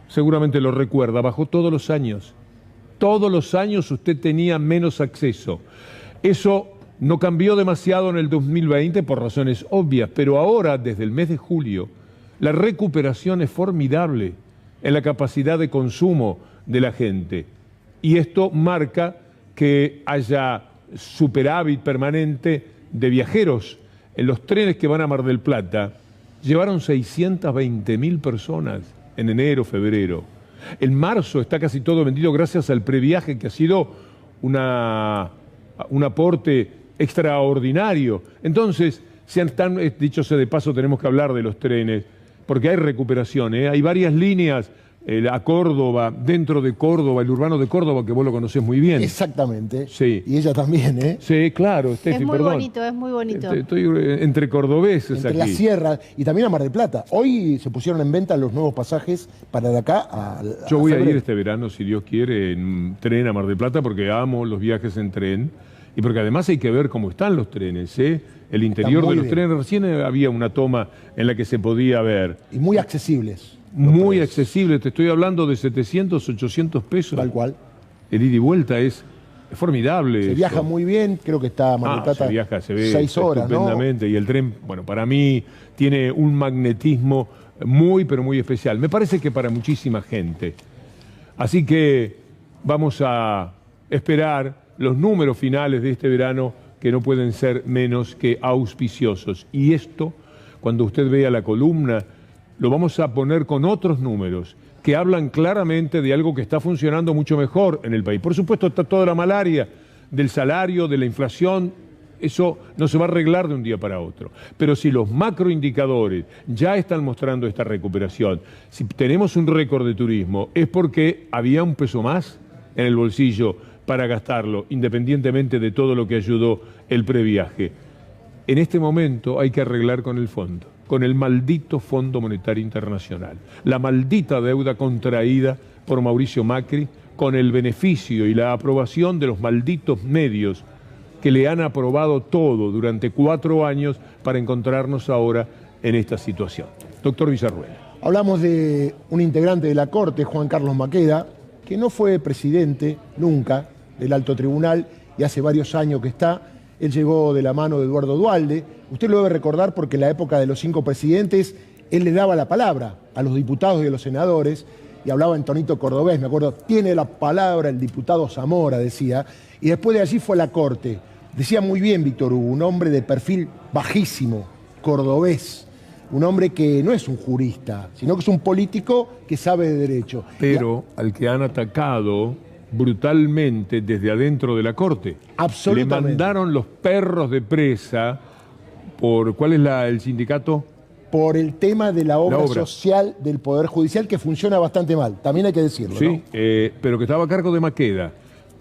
Speaker 1: seguramente lo recuerda, bajó todos los años. Todos los años usted tenía menos acceso. Eso no cambió demasiado en el 2020 por razones obvias, pero ahora, desde el mes de julio, la recuperación es formidable en la capacidad de consumo de la gente. Y esto marca que haya superávit permanente de viajeros. En los trenes que van a Mar del Plata llevaron 620.000 personas en enero, febrero. En marzo está casi todo vendido gracias al previaje, que ha sido un aporte extraordinario. Entonces, dicho sea de paso, tenemos que hablar de los trenes, porque hay recuperación, ¿eh? Hay varias líneas a Córdoba, dentro de Córdoba, el urbano de Córdoba, que vos lo conocés muy bien.
Speaker 3: Exactamente.
Speaker 1: Sí.
Speaker 3: Y ella también, ¿eh?
Speaker 1: Sí, claro, Steffi,
Speaker 2: es muy
Speaker 1: perdón.
Speaker 2: bonito, es muy bonito.
Speaker 1: Estoy entre cordobeses
Speaker 3: entre
Speaker 1: aquí.
Speaker 3: la sierra y también a Mar del Plata. Hoy se pusieron en venta los nuevos pasajes para de acá a
Speaker 1: Yo voy a
Speaker 3: febrero.
Speaker 1: ir este verano, si Dios quiere, en tren a Mar del Plata, porque amo los viajes en tren. Y porque además hay que ver cómo están los trenes, ¿eh? El interior de los trenes. Recién había una toma en la que se podía ver.
Speaker 3: Y muy accesibles.
Speaker 1: Muy accesible, te estoy hablando de 700, 800 pesos.
Speaker 3: Tal cual.
Speaker 1: El ida y vuelta es formidable.
Speaker 3: Se viaja muy bien, creo que está Mar del Plata
Speaker 1: se viaja, se ve
Speaker 3: 6 horas,
Speaker 1: estupendamente. ¿No? Y el tren, bueno, para mí tiene un magnetismo muy, pero muy especial. Me parece que para muchísima gente. Así que vamos a esperar los números finales de este verano, que no pueden ser menos que auspiciosos. Y esto, cuando usted vea la columna, lo vamos a poner con otros números que hablan claramente de algo que está funcionando mucho mejor en el país. Por supuesto, está toda la malaria del salario, de la inflación. Eso no se va a arreglar de un día para otro. Pero si los macroindicadores ya están mostrando esta recuperación, si tenemos un récord de turismo, es porque había un peso más en el bolsillo para gastarlo, independientemente de todo lo que ayudó el previaje. En este momento hay que arreglar con el fondo, con el maldito Fondo Monetario Internacional, la maldita deuda contraída por Mauricio Macri, con el beneficio y la aprobación de los malditos medios que le han aprobado todo durante 4 años para encontrarnos ahora en esta situación. Doctor Villarruel.
Speaker 3: Hablamos de un integrante de la Corte, Juan Carlos Maqueda, que no fue presidente nunca del Alto Tribunal y hace varios años que está. Él llegó de la mano de Eduardo Duhalde. Usted lo debe recordar porque en la época de los 5 presidentes él le daba la palabra a los diputados y a los senadores y hablaba en tonito cordobés, me acuerdo, tiene la palabra el diputado Zamora, decía, y después de allí fue a la Corte. Decía muy bien Víctor Hugo, un hombre de perfil bajísimo, cordobés, un hombre que no es un jurista, sino que es un político que sabe de derecho.
Speaker 1: Pero al que han atacado brutalmente desde adentro de la Corte.
Speaker 3: Absolutamente.
Speaker 1: Le mandaron los perros de presa por... ¿Cuál es el sindicato?
Speaker 3: Por el tema de la obra social del Poder Judicial, que funciona bastante mal, también hay que decirlo.
Speaker 1: Sí,
Speaker 3: ¿no?
Speaker 1: pero que estaba a cargo de Maqueda.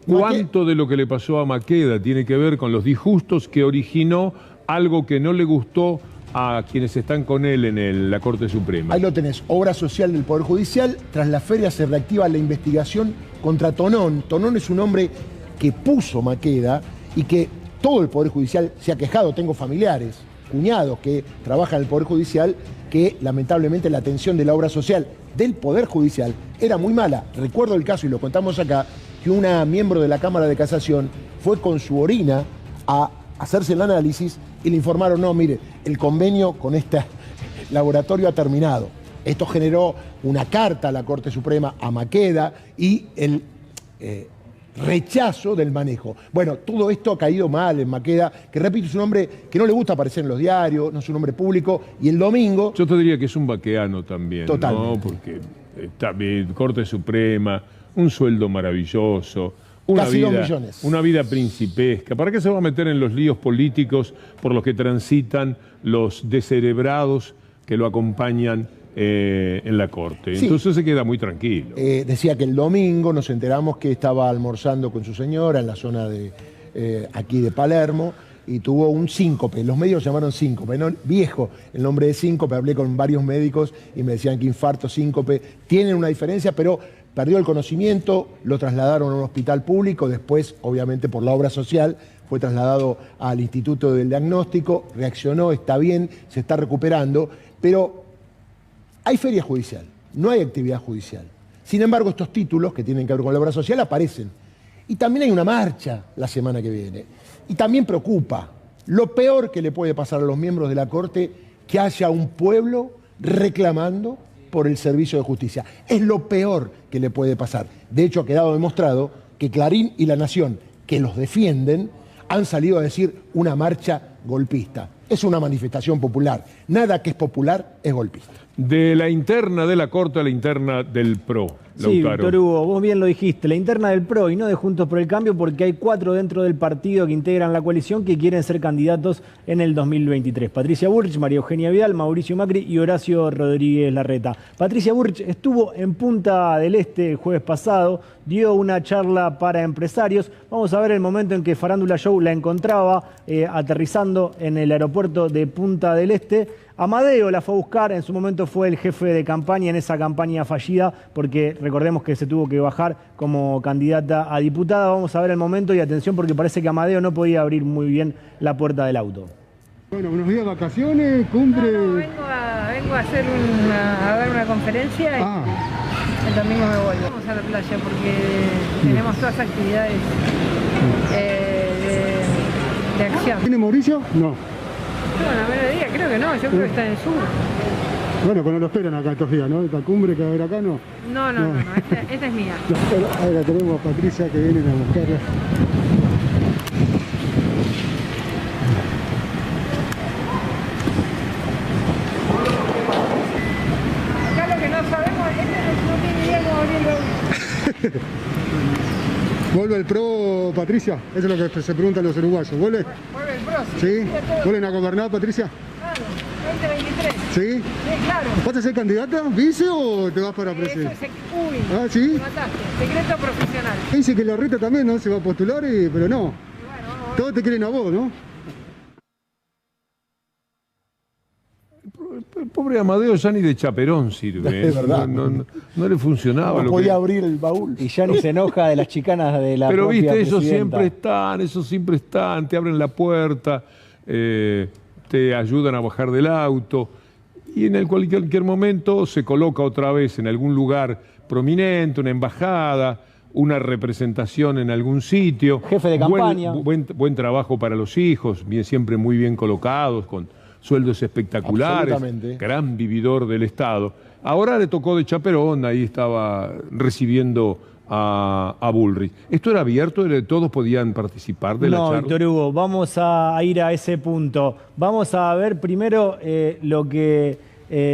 Speaker 1: ¿Cuánto de lo que le pasó a Maqueda tiene que ver con los disgustos que originó algo que no le gustó a quienes están con él en la Corte Suprema?
Speaker 3: Ahí lo tenés, obra social del Poder Judicial. Tras la feria se reactiva la investigación contra Tonón. Tonón es un hombre que puso Maqueda y que todo el Poder Judicial se ha quejado. Tengo familiares, cuñados que trabajan en el Poder Judicial, que lamentablemente la atención de la obra social del Poder Judicial era muy mala. Recuerdo el caso, y lo contamos acá, que una miembro de la Cámara de Casación fue con su orina a hacerse el análisis y le informaron, no, mire, el convenio con este laboratorio ha terminado. Esto generó una carta a la Corte Suprema, a Maqueda, y el rechazo del manejo. Bueno, todo esto ha caído mal en Maqueda, que repito, es un hombre que no le gusta aparecer en los diarios, no es un hombre público, y el domingo...
Speaker 1: Yo te diría que es un vaqueano también,
Speaker 3: totalmente,
Speaker 1: ¿no? Porque está bien, Corte Suprema, un sueldo maravilloso, una vida principesca. ¿Para qué se va a meter en los líos políticos por los que transitan los descerebrados que lo acompañan en la Corte?
Speaker 3: Sí.
Speaker 1: Entonces se queda muy tranquilo.
Speaker 3: Decía que el domingo nos enteramos que estaba almorzando con su señora en la zona de aquí de Palermo y tuvo un síncope. Los medios llamaron síncope, ¿no? Viejo el nombre de síncope. Hablé con varios médicos y me decían que infarto, síncope tienen una diferencia, pero perdió el conocimiento, lo trasladaron a un hospital público, después, obviamente por la obra social, fue trasladado al Instituto del Diagnóstico, reaccionó, está bien, se está recuperando, pero hay feria judicial, no hay actividad judicial. Sin embargo, estos títulos que tienen que ver con la obra social aparecen. Y también hay una marcha la semana que viene. Y también preocupa. Lo peor que le puede pasar a los miembros de la Corte, que haya un pueblo reclamando por el servicio de justicia. Es lo peor que le puede pasar. De hecho, ha quedado demostrado que Clarín y La Nación, que los defienden, han salido a decir una marcha golpista. Es una manifestación popular. Nada que es popular es golpista.
Speaker 1: De la interna de la Corte a la interna del PRO, Lautaro.
Speaker 4: Sí, Víctor Hugo, vos bien lo dijiste, la interna del PRO y no de Juntos por el Cambio, porque hay 4 dentro del partido que integran la coalición que quieren ser candidatos en el 2023. Patricia Bullrich, María Eugenia Vidal, Mauricio Macri y Horacio Rodríguez Larreta. Patricia Bullrich estuvo en Punta del Este el jueves pasado, dio una charla para empresarios. Vamos a ver el momento en que Farándula Show la encontraba aterrizando en el aeropuerto de Punta del Este. Amadeo la fue a buscar, en su momento fue el jefe de campaña en esa campaña fallida, porque recordemos que se tuvo que bajar como candidata a diputada. Vamos a ver el momento y atención porque parece que Amadeo no podía abrir muy bien la puerta del auto.
Speaker 11: Bueno, unos días de vacaciones, cumple...
Speaker 12: No, vengo a hacer a dar una conferencia y el domingo me vuelvo. Vamos a la playa porque tenemos todas actividades de acción.
Speaker 11: ¿Tiene Mauricio? No.
Speaker 12: Bueno, a mediodía creo que no, yo creo que está en el sur.
Speaker 11: Bueno, cuando lo esperan acá estos días, ¿no? Esta cumbre que va a haber acá, ¿no?
Speaker 12: No, esta es mía.
Speaker 11: Ahora tenemos a Patricia que vienen a buscarla.
Speaker 12: Acá lo que no sabemos es que no tiene idea cómo abrir el baúl.
Speaker 11: ¿Vuelve el PRO, Patricia? Eso es lo que se preguntan los uruguayos. ¿Vuelve?
Speaker 12: Vuelve el PRO,
Speaker 11: sí. ¿Vuelven a gobernar, Patricia?
Speaker 12: Claro, 2023.
Speaker 11: ¿Sí?
Speaker 12: Sí, claro.
Speaker 11: ¿Vas a ser candidata, vice o te vas para presidente?
Speaker 12: Uy,
Speaker 11: ¿sí?
Speaker 12: me mataste. Secreto profesional.
Speaker 11: Dice que Larreta también, ¿no? Se va a postular, pero no. Bueno, todos te quieren a vos, ¿no?
Speaker 1: El pobre Amadeo ya ni de chaperón sirve.
Speaker 3: Es verdad.
Speaker 1: No le funcionaba.
Speaker 3: No podía abrir el baúl.
Speaker 4: Y ya ni se enoja de las chicanas de la
Speaker 1: Pero
Speaker 4: propia
Speaker 1: viste, esos
Speaker 4: presidenta.
Speaker 1: siempre están, te abren la puerta, te ayudan a bajar del auto y en cualquier momento se coloca otra vez en algún lugar prominente, una embajada, una representación en algún sitio.
Speaker 4: Jefe de campaña.
Speaker 1: Buen trabajo para los hijos, siempre muy bien colocados, con sueldos espectaculares, gran vividor del Estado. Ahora le tocó de chaperón, ahí estaba recibiendo a Bullrich. ¿Esto era abierto? ¿Todos podían participar de la charla?
Speaker 4: No, Víctor Hugo, vamos a ir a ese punto. Vamos a ver primero lo que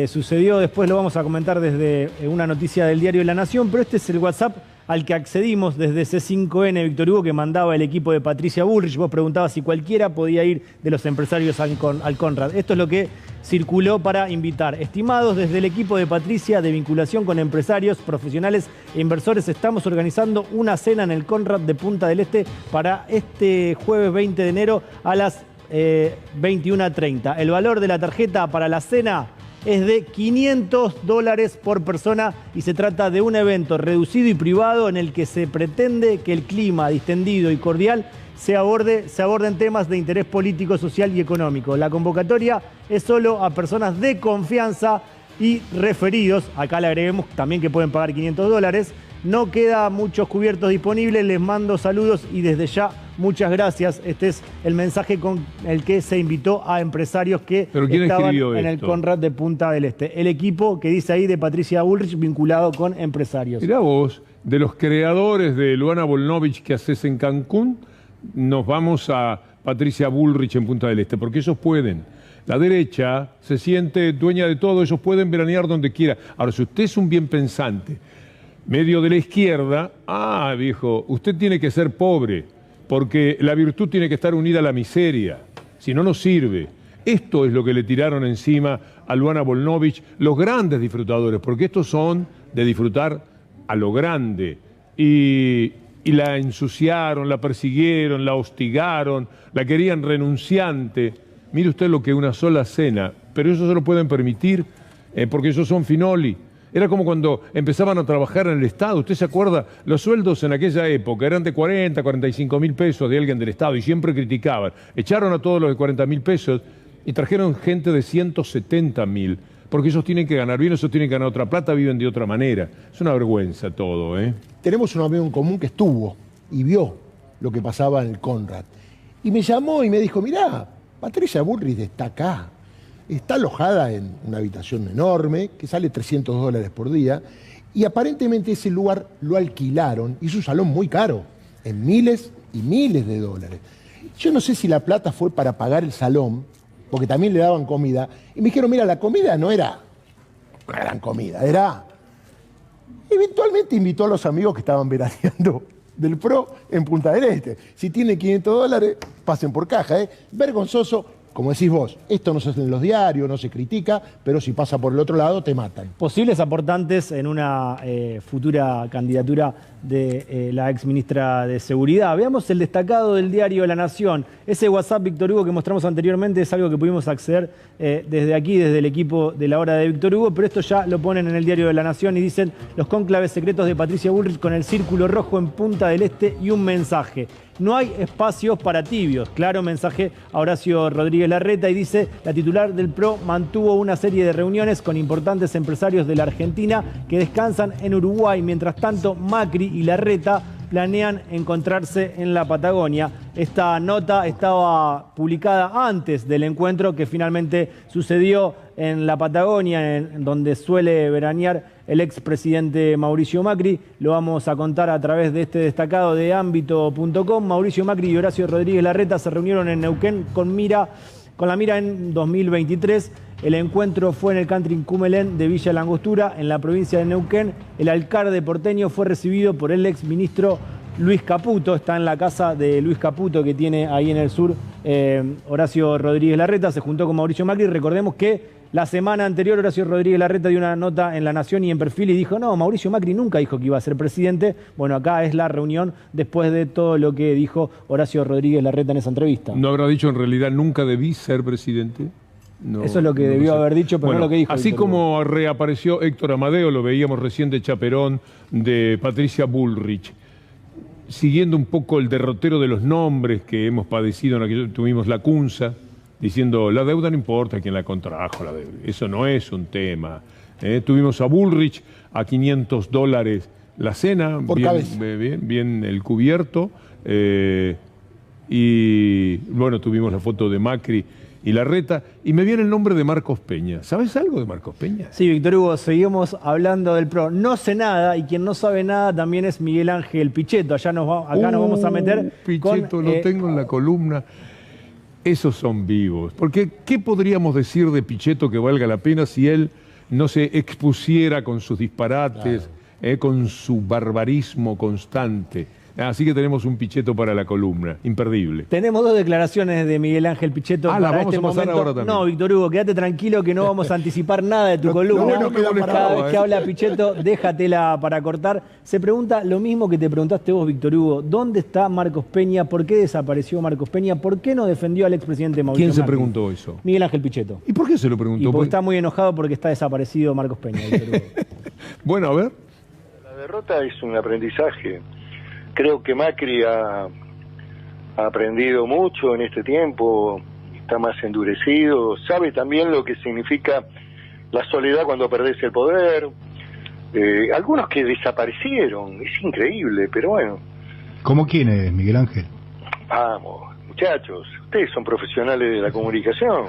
Speaker 4: sucedió, después lo vamos a comentar desde una noticia del diario La Nación, pero este es el WhatsApp al que accedimos desde C5N, Víctor Hugo, que mandaba el equipo de Patricia Bullrich. Vos preguntabas si cualquiera podía ir de los empresarios al Conrad. Esto es lo que circuló para invitar. Estimados, desde el equipo de Patricia de vinculación con empresarios, profesionales e inversores, estamos organizando una cena en el Conrad de Punta del Este para este jueves 20 de enero a las 21:30. El valor de la tarjeta para la cena es de $500 por persona y se trata de un evento reducido y privado en el que se pretende que el clima distendido y cordial se aborden temas de interés político, social y económico. La convocatoria es solo a personas de confianza y referidos. Acá le agreguemos también que pueden pagar $500. No queda muchos cubiertos disponibles, les mando saludos y desde ya muchas gracias. Este es el mensaje con el que se invitó a empresarios que estaban en el Conrad de Punta del Este. El equipo que dice ahí de Patricia Bullrich vinculado con empresarios.
Speaker 1: Mirá vos, de los creadores de Luana Volnovich que haces en Cancún, nos vamos a Patricia Bullrich en Punta del Este, porque ellos pueden. La derecha se siente dueña de todo, ellos pueden veranear donde quiera. Ahora, si usted es un bien pensante, medio de la izquierda, viejo, usted tiene que ser pobre, porque la virtud tiene que estar unida a la miseria, si no, no sirve. Esto es lo que le tiraron encima a Luana Volnovich los grandes disfrutadores, porque estos son de disfrutar a lo grande. Y la ensuciaron, la persiguieron, la hostigaron, la querían renunciante. Mire usted lo que una sola cena, pero eso se lo pueden permitir porque esos son finoli. Era como cuando empezaban a trabajar en el Estado. ¿Usted se acuerda? Los sueldos en aquella época eran de 40, 45 mil pesos de alguien del Estado y siempre criticaban. Echaron a todos los de 40 mil pesos y trajeron gente de 170 mil, porque esos tienen que ganar bien, esos tienen que ganar otra plata, viven de otra manera. Es una vergüenza todo, ¿eh?
Speaker 3: Tenemos un amigo en común que estuvo y vio lo que pasaba en el Conrad. Y me llamó y me dijo, mirá, Patricia Bullrich está acá. Está alojada en una habitación enorme que sale $300 por día y aparentemente ese lugar lo alquilaron y es un salón muy caro, en miles y miles de dólares. Yo no sé si la plata fue para pagar el salón, porque también le daban comida, y me dijeron, mira, la comida no era una gran comida, era... Eventualmente invitó a los amigos que estaban veraneando del PRO en Punta del Este. Si tiene $500, pasen por caja, ¿eh? Vergonzoso. Como decís vos, esto no se hace en los diarios, no se critica, pero si pasa por el otro lado, te matan.
Speaker 4: Posibles aportantes en una futura candidatura de la exministra de Seguridad. Veamos el destacado del diario La Nación. Ese WhatsApp, Víctor Hugo, que mostramos anteriormente, es algo que pudimos acceder desde aquí, desde el equipo de La Hora de Víctor Hugo, pero esto ya lo ponen en el diario de La Nación y dicen los cónclaves secretos de Patricia Bullrich con el círculo rojo en Punta del Este y un mensaje. No hay espacios para tibios. Claro, mensaje a Horacio Rodríguez Larreta y dice, la titular del PRO mantuvo una serie de reuniones con importantes empresarios de la Argentina que descansan en Uruguay. Mientras tanto, Macri y Larreta planean encontrarse en la Patagonia. Esta nota estaba publicada antes del encuentro que finalmente sucedió en la Patagonia, en donde suele veranear el expresidente Mauricio Macri. Lo vamos a contar a través de este destacado de ámbito.com. Mauricio Macri y Horacio Rodríguez Larreta se reunieron en Neuquén con la mira en 2023. El encuentro fue en el country Cumelén de Villa Langostura, en la provincia de Neuquén. El alcalde porteño fue recibido por el exministro Luis Caputo. Está en la casa de Luis Caputo que tiene ahí en el sur Horacio Rodríguez Larreta. Se juntó con Mauricio Macri. Recordemos que la semana anterior Horacio Rodríguez Larreta dio una nota en La Nación y en Perfil y dijo, no, Mauricio Macri nunca dijo que iba a ser presidente. Bueno, acá es la reunión después de todo lo que dijo Horacio Rodríguez Larreta en esa entrevista.
Speaker 1: ¿No habrá dicho en realidad nunca debí ser presidente? No,
Speaker 4: eso es lo que debió haber dicho, pero bueno, no lo que dijo.
Speaker 1: Así como reapareció Héctor Amadeo, lo veíamos recién de chaperón de Patricia Bullrich, siguiendo un poco el derrotero de los nombres que hemos padecido en aquello, tuvimos la Cunza, diciendo la deuda no importa quién la contrajo, la deuda, eso no es un tema. Tuvimos a Bullrich a $500 la cena, bien el cubierto, y bueno, tuvimos la foto de Macri y Larreta, y me viene el nombre de Marcos Peña. ¿Sabes algo de Marcos Peña?
Speaker 4: Sí, Víctor Hugo, seguimos hablando del PRO. No sé nada, y quien no sabe nada también es Miguel Ángel Pichetto. Acá nos vamos a meter
Speaker 1: Pichetto, lo tengo en la columna. Esos son vivos. Porque, ¿qué podríamos decir de Pichetto que valga la pena si él no se expusiera con sus disparates, con su barbarismo constante? Así que tenemos un Pichetto para la columna, imperdible.
Speaker 4: Tenemos dos declaraciones de Miguel Ángel Pichetto
Speaker 1: la
Speaker 4: para
Speaker 1: vamos
Speaker 4: este
Speaker 1: a pasar
Speaker 4: momento.
Speaker 1: Ahora también.
Speaker 4: No, Víctor Hugo, quédate tranquilo que no vamos a anticipar nada de tu columna. Cada vez que habla Pichetto, déjatela para cortar. Se pregunta lo mismo que te preguntaste vos, Víctor Hugo. ¿Dónde está Marcos Peña? ¿Por qué desapareció Marcos Peña? ¿Por qué no defendió al expresidente Mauricio
Speaker 1: ¿Quién se
Speaker 4: Macri?
Speaker 1: preguntó eso?
Speaker 4: Miguel Ángel Pichetto.
Speaker 1: ¿Y por qué se lo preguntó?
Speaker 4: Porque está muy enojado porque está desaparecido Marcos Peña, Víctor Hugo.
Speaker 1: Bueno, a ver.
Speaker 13: La derrota es un aprendizaje. Creo que Macri ha aprendido mucho en este tiempo, está más endurecido, sabe también lo que significa la soledad cuando perdés el poder, algunos que desaparecieron, es increíble, pero bueno.
Speaker 14: ¿Cómo quién es, Miguel Ángel?
Speaker 13: Vamos, muchachos, ustedes son profesionales de la comunicación.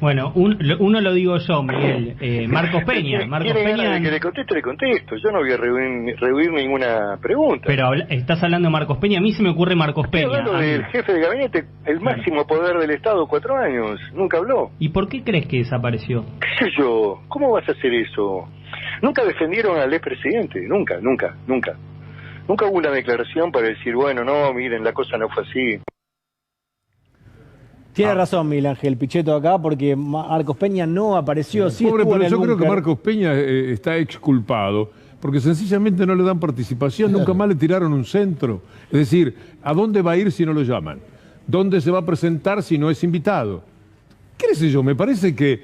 Speaker 15: Bueno, uno lo digo yo, Miguel, Marcos Peña. Marcos Peña.
Speaker 13: De que le contesto. Yo no voy a rehuir ninguna pregunta.
Speaker 15: Pero estás hablando de Marcos Peña. A mí se me ocurre Marcos Peña.
Speaker 13: Estoy hablando del jefe de gabinete, el máximo poder del Estado, 4 años. Nunca habló.
Speaker 15: ¿Y por qué crees que desapareció?
Speaker 13: ¿Qué sé yo? ¿Cómo vas a hacer eso? Nunca defendieron al expresidente. Nunca. Nunca hubo una declaración para decir, bueno, no, miren, la cosa no fue así.
Speaker 4: Tiene razón Miguel Ángel Pichetto acá, porque Marcos Peña no apareció. Sí,
Speaker 1: pobre, pero yo creo que
Speaker 4: búnker.
Speaker 1: Marcos Peña está exculpado, porque sencillamente no le dan participación, nunca más le tiraron un centro. Es decir, ¿a dónde va a ir si no lo llaman? ¿Dónde se va a presentar si no es invitado? ¿Qué sé yo? Me parece que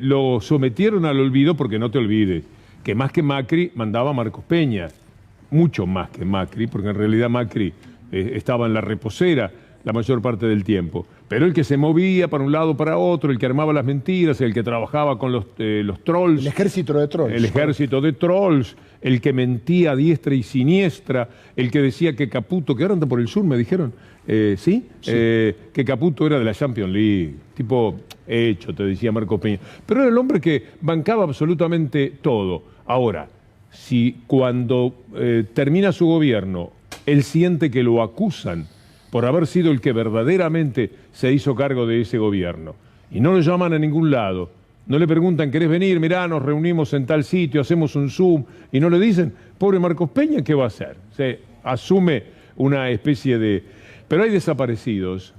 Speaker 1: lo sometieron al olvido, porque no te olvides, que más que Macri mandaba Marcos Peña, mucho más que Macri, porque en realidad Macri estaba en la reposera la mayor parte del tiempo. Pero el que se movía para un lado para otro, el que armaba las mentiras, el que trabajaba con los trolls.
Speaker 3: El ejército de trolls.
Speaker 1: El ejército de trolls, el que mentía a diestra y siniestra, el que decía que Caputo, que ahora anda por el sur, me dijeron, ¿sí? Que Caputo era de la Champions League, tipo hecho, te decía Marcos Peña. Pero era el hombre que bancaba absolutamente todo. Ahora, si cuando termina su gobierno, él siente que lo acusan por haber sido el que verdaderamente se hizo cargo de ese gobierno, y no lo llaman a ningún lado, no le preguntan, ¿querés venir? Mirá, nos reunimos en tal sitio, hacemos un Zoom, y no le dicen, pobre Marcos Peña, ¿qué va a hacer? Se asume una especie de... Pero hay desaparecidos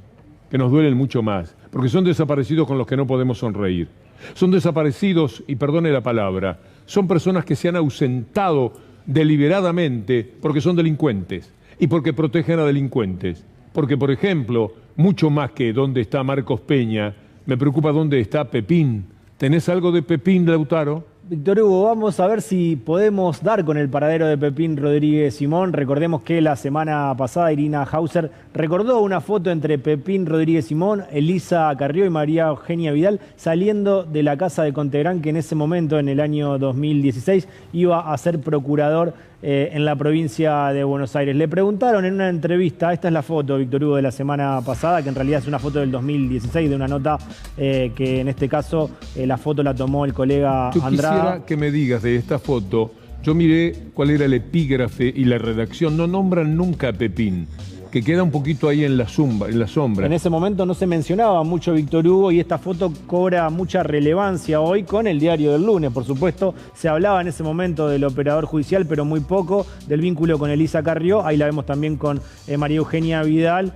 Speaker 1: que nos duelen mucho más, porque son desaparecidos con los que no podemos sonreír. Son desaparecidos, y perdone la palabra, son personas que se han ausentado deliberadamente porque son delincuentes y porque protegen a delincuentes. Porque, por ejemplo, mucho más que dónde está Marcos Peña, me preocupa dónde está Pepín. ¿Tenés algo de Pepín, Lautaro?
Speaker 4: Víctor Hugo, vamos a ver si podemos dar con el paradero de Pepín Rodríguez Simón. Recordemos que la semana pasada Irina Hauser recordó una foto entre Pepín Rodríguez Simón, Elisa Carrió y María Eugenia Vidal saliendo de la casa de Contegrán, que en ese momento, en el año 2016, iba a ser procurador en la provincia de Buenos Aires. Le preguntaron en una entrevista, esta es la foto, Víctor Hugo, de la semana pasada, que en realidad es una foto del 2016, de una nota que en este caso la foto la tomó el colega Andrade.
Speaker 1: Quisiera que me digas de esta foto, yo miré cuál era el epígrafe y la redacción, no nombran nunca a Pepín, que queda un poquito ahí en la sombra.
Speaker 4: En ese momento no se mencionaba mucho Víctor Hugo y esta foto cobra mucha relevancia hoy con el diario del lunes. Por supuesto, se hablaba en ese momento del operador judicial, pero muy poco del vínculo con Elisa Carrió. Ahí la vemos también con María Eugenia Vidal,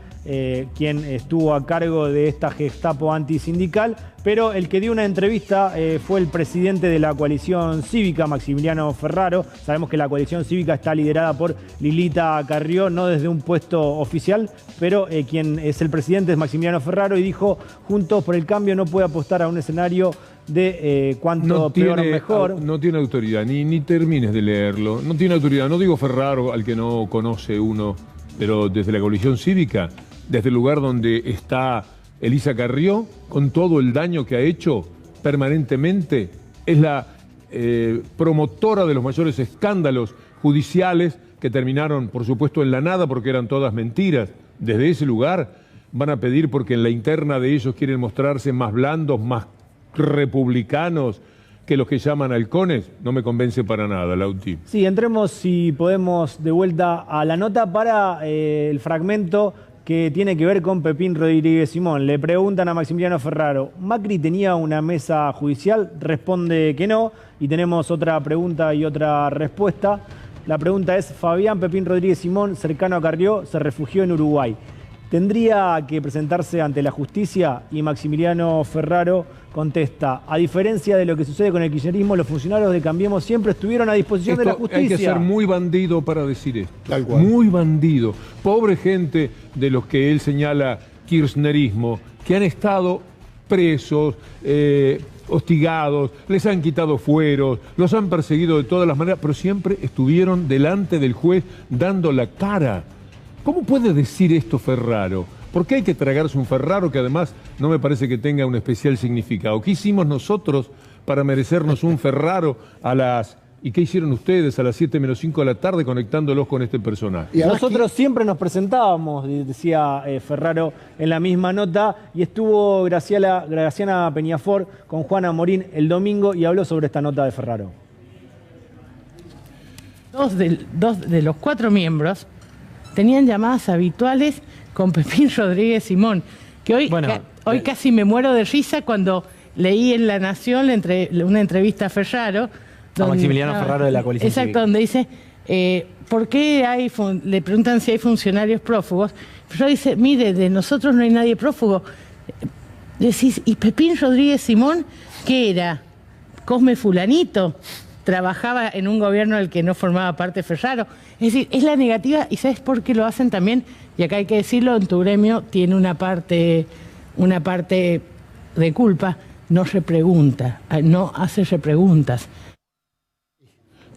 Speaker 4: quien estuvo a cargo de esta Gestapo antisindical, pero el que dio una entrevista fue el presidente de la coalición cívica, Maximiliano Ferraro. Sabemos que la coalición cívica está liderada por Lilita Carrió, no desde un puesto oficial, pero quien es el presidente es Maximiliano Ferraro, y dijo, Juntos por el Cambio no puede apostar a un escenario de cuanto peor mejor.
Speaker 1: No tiene autoridad, ni termines de leerlo. No tiene autoridad, no digo Ferraro, al que no conoce uno, pero desde la coalición cívica, desde el lugar donde está Elisa Carrió, con todo el daño que ha hecho permanentemente, es la promotora de los mayores escándalos judiciales que terminaron, por supuesto, en la nada porque eran todas mentiras. Desde ese lugar van a pedir, porque en la interna de ellos quieren mostrarse más blandos, más republicanos que los que llaman halcones. No me convence para nada, Lauti.
Speaker 4: Sí, entremos, si podemos, de vuelta a la nota para el fragmento que tiene que ver con Pepín Rodríguez Simón. Le preguntan a Maximiliano Ferraro, ¿Macri tenía una mesa judicial? Responde que no, y tenemos otra pregunta y otra respuesta. La pregunta es, Fabián Pepín Rodríguez Simón, cercano a Carrió, se refugió en Uruguay. ¿Tendría que presentarse ante la justicia? Y Maximiliano Ferraro contesta, a diferencia de lo que sucede con el kirchnerismo, los funcionarios de Cambiemos siempre estuvieron a disposición de la justicia.
Speaker 1: Hay que ser muy bandido para decir esto. Tal cual. Muy bandido. Pobre gente de los que él señala kirchnerismo, que han estado presos, hostigados, les han quitado fueros, los han perseguido de todas las maneras, pero siempre estuvieron delante del juez dando la cara. ¿Cómo puede decir esto Ferraro? ¿Por qué hay que tragarse un Ferraro que además no me parece que tenga un especial significado? ¿Qué hicimos nosotros para merecernos un Ferraro a las ¿Y qué hicieron ustedes a las 7 menos 5 de la tarde conectándolos con este personaje?
Speaker 4: Y nosotros siempre nos presentábamos, decía Ferraro en la misma nota, y estuvo Graciana Peñafort con Juana Morín el domingo y habló sobre esta nota de Ferraro.
Speaker 16: Dos de los 4 miembros tenían llamadas habituales con Pepín Rodríguez Simón, que hoy casi me muero de risa cuando leí en La Nación una entrevista a Ferraro.
Speaker 4: A Maximiliano Ferraro de la Coalición
Speaker 16: Exacto,
Speaker 4: Cívica.
Speaker 16: donde dice, ¿por qué le preguntan si hay funcionarios prófugos? Ferraro dice, mire, de nosotros no hay nadie prófugo. Decís, ¿y Pepín Rodríguez Simón qué era? ¿Cosme Fulanito? ¿Trabajaba en un gobierno del que no formaba parte Ferraro? Es decir, es la negativa, y ¿sabes por qué lo hacen también? Y acá hay que decirlo, en tu gremio tiene una parte de culpa, no repregunta, no hace repreguntas.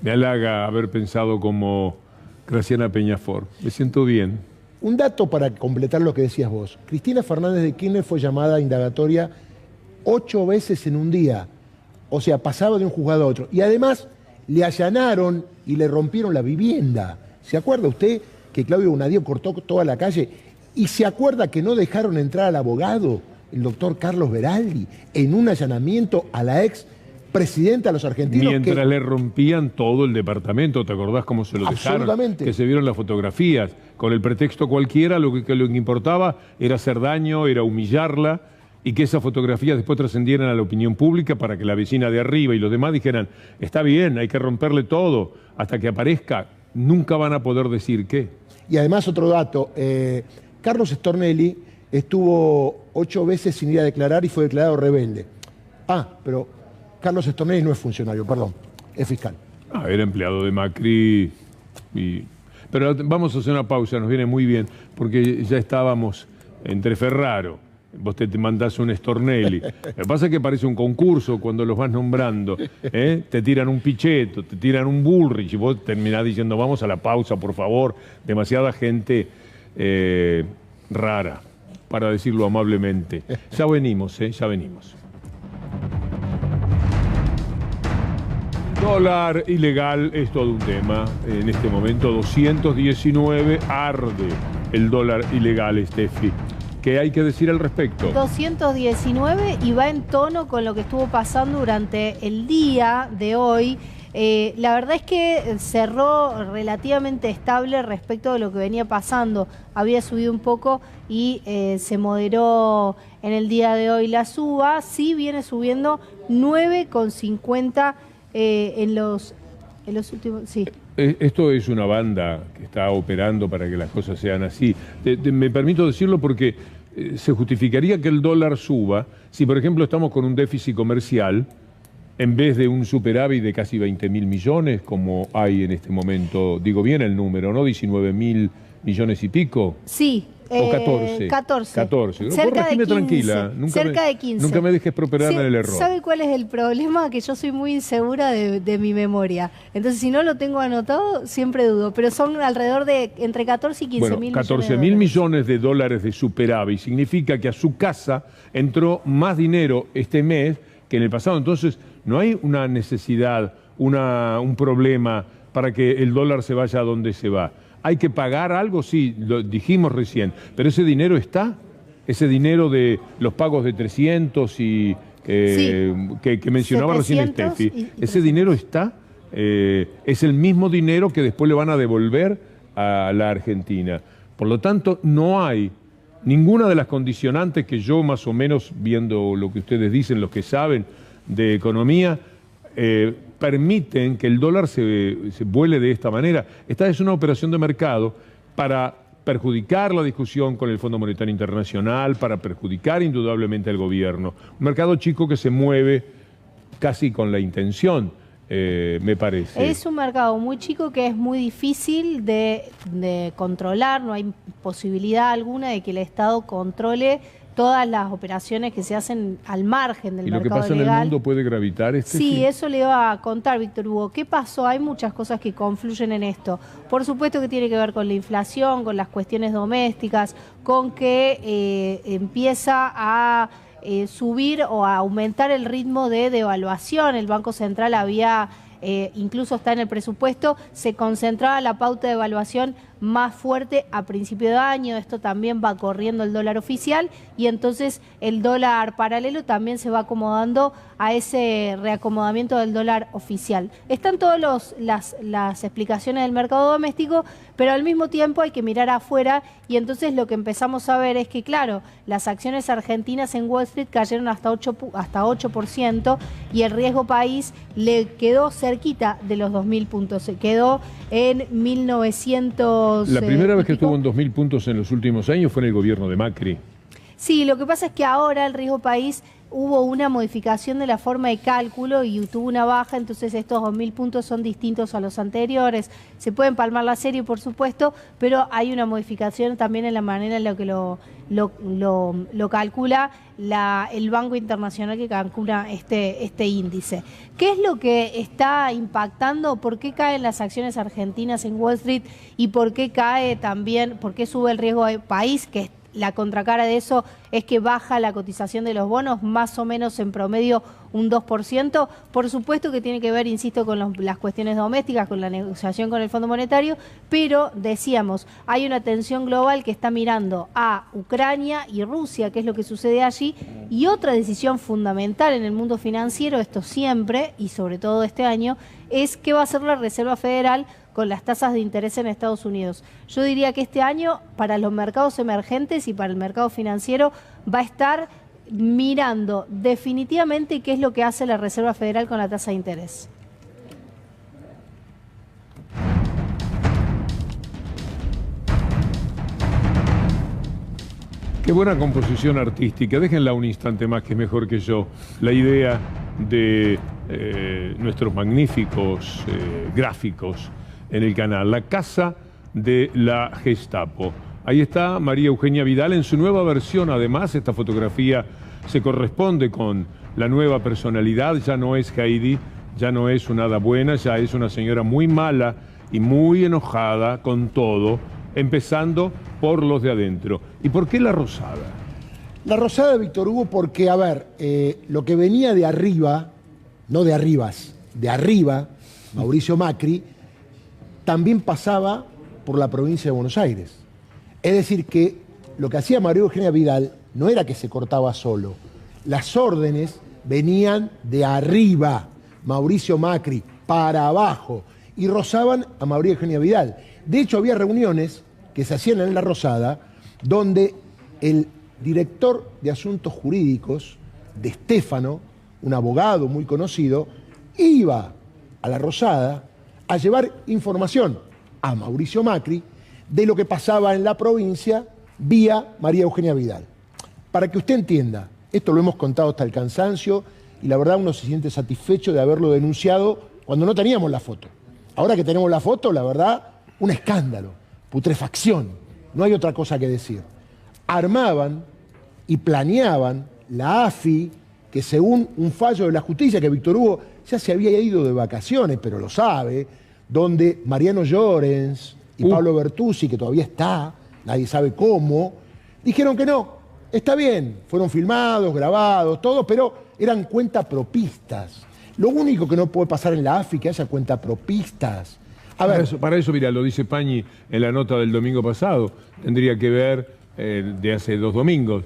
Speaker 1: Me halaga haber pensado como Graciana Peñafort. Me siento bien.
Speaker 3: Un dato para completar lo que decías vos. Cristina Fernández de Kirchner fue llamada a indagatoria 8 veces en un día. O sea, pasaba de un juzgado a otro. Y además le allanaron y le rompieron la vivienda. ¿Se acuerda usted que Claudio Bonadío cortó toda la calle? ¿Y se acuerda que no dejaron entrar al abogado, el doctor Carlos Beraldi, en un allanamiento a la ex presidenta de los argentinos?
Speaker 1: Mientras le rompían todo el departamento, ¿te acordás cómo se lo dejaron?
Speaker 3: Absolutamente.
Speaker 1: Que se vieron las fotografías. Con el pretexto cualquiera, lo que importaba era hacer daño, era humillarla, y que esas fotografías después trascendieran a la opinión pública para que la vecina de arriba y los demás dijeran, está bien, hay que romperle todo, hasta que aparezca, nunca van a poder decir qué.
Speaker 3: Y además otro dato, Carlos Stornelli estuvo 8 veces sin ir a declarar y fue declarado rebelde. Pero Carlos Stornelli no es funcionario, perdón, es fiscal.
Speaker 1: Era empleado de Macri. Pero vamos a hacer una pausa, nos viene muy bien, porque ya estábamos entre Ferraro. Vos te mandás un Stornelli. Lo que pasa es que parece un concurso cuando los vas nombrando. Te tiran un Pichetto, te tiran un Bullrich y vos terminás diciendo vamos a la pausa, por favor. Demasiada gente rara, para decirlo amablemente. Ya venimos, ya venimos. Dólar ilegal es todo un tema. En este momento 219 arde el dólar ilegal, Steffi. ¿Qué hay que decir al respecto?
Speaker 2: 219 y va en tono con lo que estuvo pasando durante el día de hoy. La verdad es que cerró relativamente estable respecto de lo que venía pasando. Había subido un poco y se moderó en el día de hoy la suba. Sí viene subiendo 9,50 en los últimos... Sí.
Speaker 1: Esto es una banda que está operando para que las cosas sean así. Me permito decirlo porque se justificaría que el dólar suba si, por ejemplo, estamos con un déficit comercial en vez de un superávit de casi 20.000 millones, como hay en este momento. Digo bien el número, ¿no? 19.000 millones y pico.
Speaker 2: Sí.
Speaker 1: ¿O 14?
Speaker 2: 14.
Speaker 1: Cerca de 15. Tranquila.
Speaker 2: Cerca de 15.
Speaker 1: Nunca me dejes prosperar en el error.
Speaker 2: ¿Sabe cuál es el problema? Que yo soy muy insegura de mi memoria. Entonces, si no lo tengo anotado, siempre dudo. Pero son alrededor de entre 14 y 15 mil millones.
Speaker 1: 14.000 millones de dólares de superávit significa que a su casa entró más dinero este mes que en el pasado. Entonces, no hay una necesidad, un problema para que el dólar se vaya a donde se va. ¿Hay que pagar algo? Sí, lo dijimos recién. Pero ese dinero está. Ese dinero de los pagos de 300 y que mencionaba recién Steffi. Ese dinero está. Es el mismo dinero que después le van a devolver a la Argentina. Por lo tanto, no hay ninguna de las condicionantes que yo más o menos, viendo lo que ustedes dicen, los que saben de economía, permiten que el dólar se vuele de esta manera. Esta es una operación de mercado para perjudicar la discusión con el Fondo Monetario Internacional, para perjudicar indudablemente al gobierno. Un mercado chico que se mueve casi con la intención, me parece.
Speaker 2: Es un mercado muy chico que es muy difícil de controlar, no hay posibilidad alguna de que el Estado controle todas las operaciones que se hacen al margen del mercado legal.
Speaker 1: ¿Y lo que pasa legal en el mundo puede gravitar este?
Speaker 2: Sí, eso le iba a contar, Víctor Hugo. ¿Qué pasó? Hay muchas cosas que confluyen en esto. Por supuesto que tiene que ver con la inflación, con las cuestiones domésticas, con que empieza a subir o a aumentar el ritmo de devaluación. El Banco Central había incluso está en el presupuesto, se concentraba la pauta de evaluación más fuerte a principio de año. Esto también va corriendo el dólar oficial y entonces el dólar paralelo también se va acomodando a ese reacomodamiento del dólar oficial. Están todas las explicaciones del mercado doméstico, pero al mismo tiempo hay que mirar afuera y entonces lo que empezamos a ver es que, claro, las acciones argentinas en Wall Street cayeron hasta 8% y el riesgo país le quedó cerquita de los 2.000 puntos, se quedó en 1900.
Speaker 1: La primera vez que estuvo en 2.000 puntos en los últimos años fue en el gobierno de Macri.
Speaker 2: Sí, lo que pasa es que ahora el riesgo país hubo una modificación de la forma de cálculo y tuvo una baja, entonces estos 2.000 puntos son distintos a los anteriores. Se puede empalmar la serie, por supuesto, pero hay una modificación también en la manera en la que lo calcula el Banco Internacional que calcula este índice. ¿Qué es lo que está impactando? ¿Por qué caen las acciones argentinas en Wall Street? ¿Y por qué cae también, por qué sube el riesgo de país? Que la contracara de eso es que baja la cotización de los bonos, más o menos en promedio un 2%. Por supuesto que tiene que ver, insisto, con las cuestiones domésticas, con la negociación con el Fondo Monetario, pero decíamos, hay una tensión global que está mirando a Ucrania y Rusia, qué es lo que sucede allí, y otra decisión fundamental en el mundo financiero, esto siempre y sobre todo este año, es qué va a hacer la Reserva Federal con las tasas de interés en Estados Unidos. Yo diría que este año, para los mercados emergentes y para el mercado financiero, va a estar mirando definitivamente qué es lo que hace la Reserva Federal con la tasa de interés.
Speaker 1: Qué buena composición artística. Déjenla un instante más, que es mejor que yo. La idea de nuestros magníficos gráficos en el canal. La casa de la Gestapo. Ahí está María Eugenia Vidal en su nueva versión. Además, esta fotografía se corresponde con la nueva personalidad. Ya no es Heidi, ya no es una hada buena, ya es una señora muy mala y muy enojada con todo, empezando por los de adentro. ¿Y por qué la rosada?
Speaker 3: La rosada, Víctor Hugo, porque, a ver, lo que venía de arriba, no de arribas, de arriba, Mauricio Macri, también pasaba por la provincia de Buenos Aires. Es decir, que lo que hacía María Eugenia Vidal no era que se cortaba solo. Las órdenes venían de arriba, Mauricio Macri, para abajo, y rozaban a María Eugenia Vidal. De hecho, había reuniones que se hacían en La Rosada, donde el director de Asuntos Jurídicos de Stefano, un abogado muy conocido, iba a La Rosada a llevar información a Mauricio Macri de lo que pasaba en la provincia vía María Eugenia Vidal. Para que usted entienda, esto lo hemos contado hasta el cansancio y la verdad uno se siente satisfecho de haberlo denunciado cuando no teníamos la foto. Ahora que tenemos la foto, la verdad, un escándalo, putrefacción, no hay otra cosa que decir. Armaban y planeaban la AFI, que según un fallo de la justicia, que Víctor Hugo ya se había ido de vacaciones, pero lo sabe, donde Mariano Llorens y Pablo Bertuzzi, que todavía está, nadie sabe cómo, dijeron que no, está bien, fueron filmados, grabados, todo, pero eran cuentapropistas. Lo único que no puede pasar en la AFI es que haya cuentapropistas. A ver,
Speaker 1: para eso, mira, lo dice Pañi en la nota del domingo pasado, tendría que ver, de hace 2 domingos,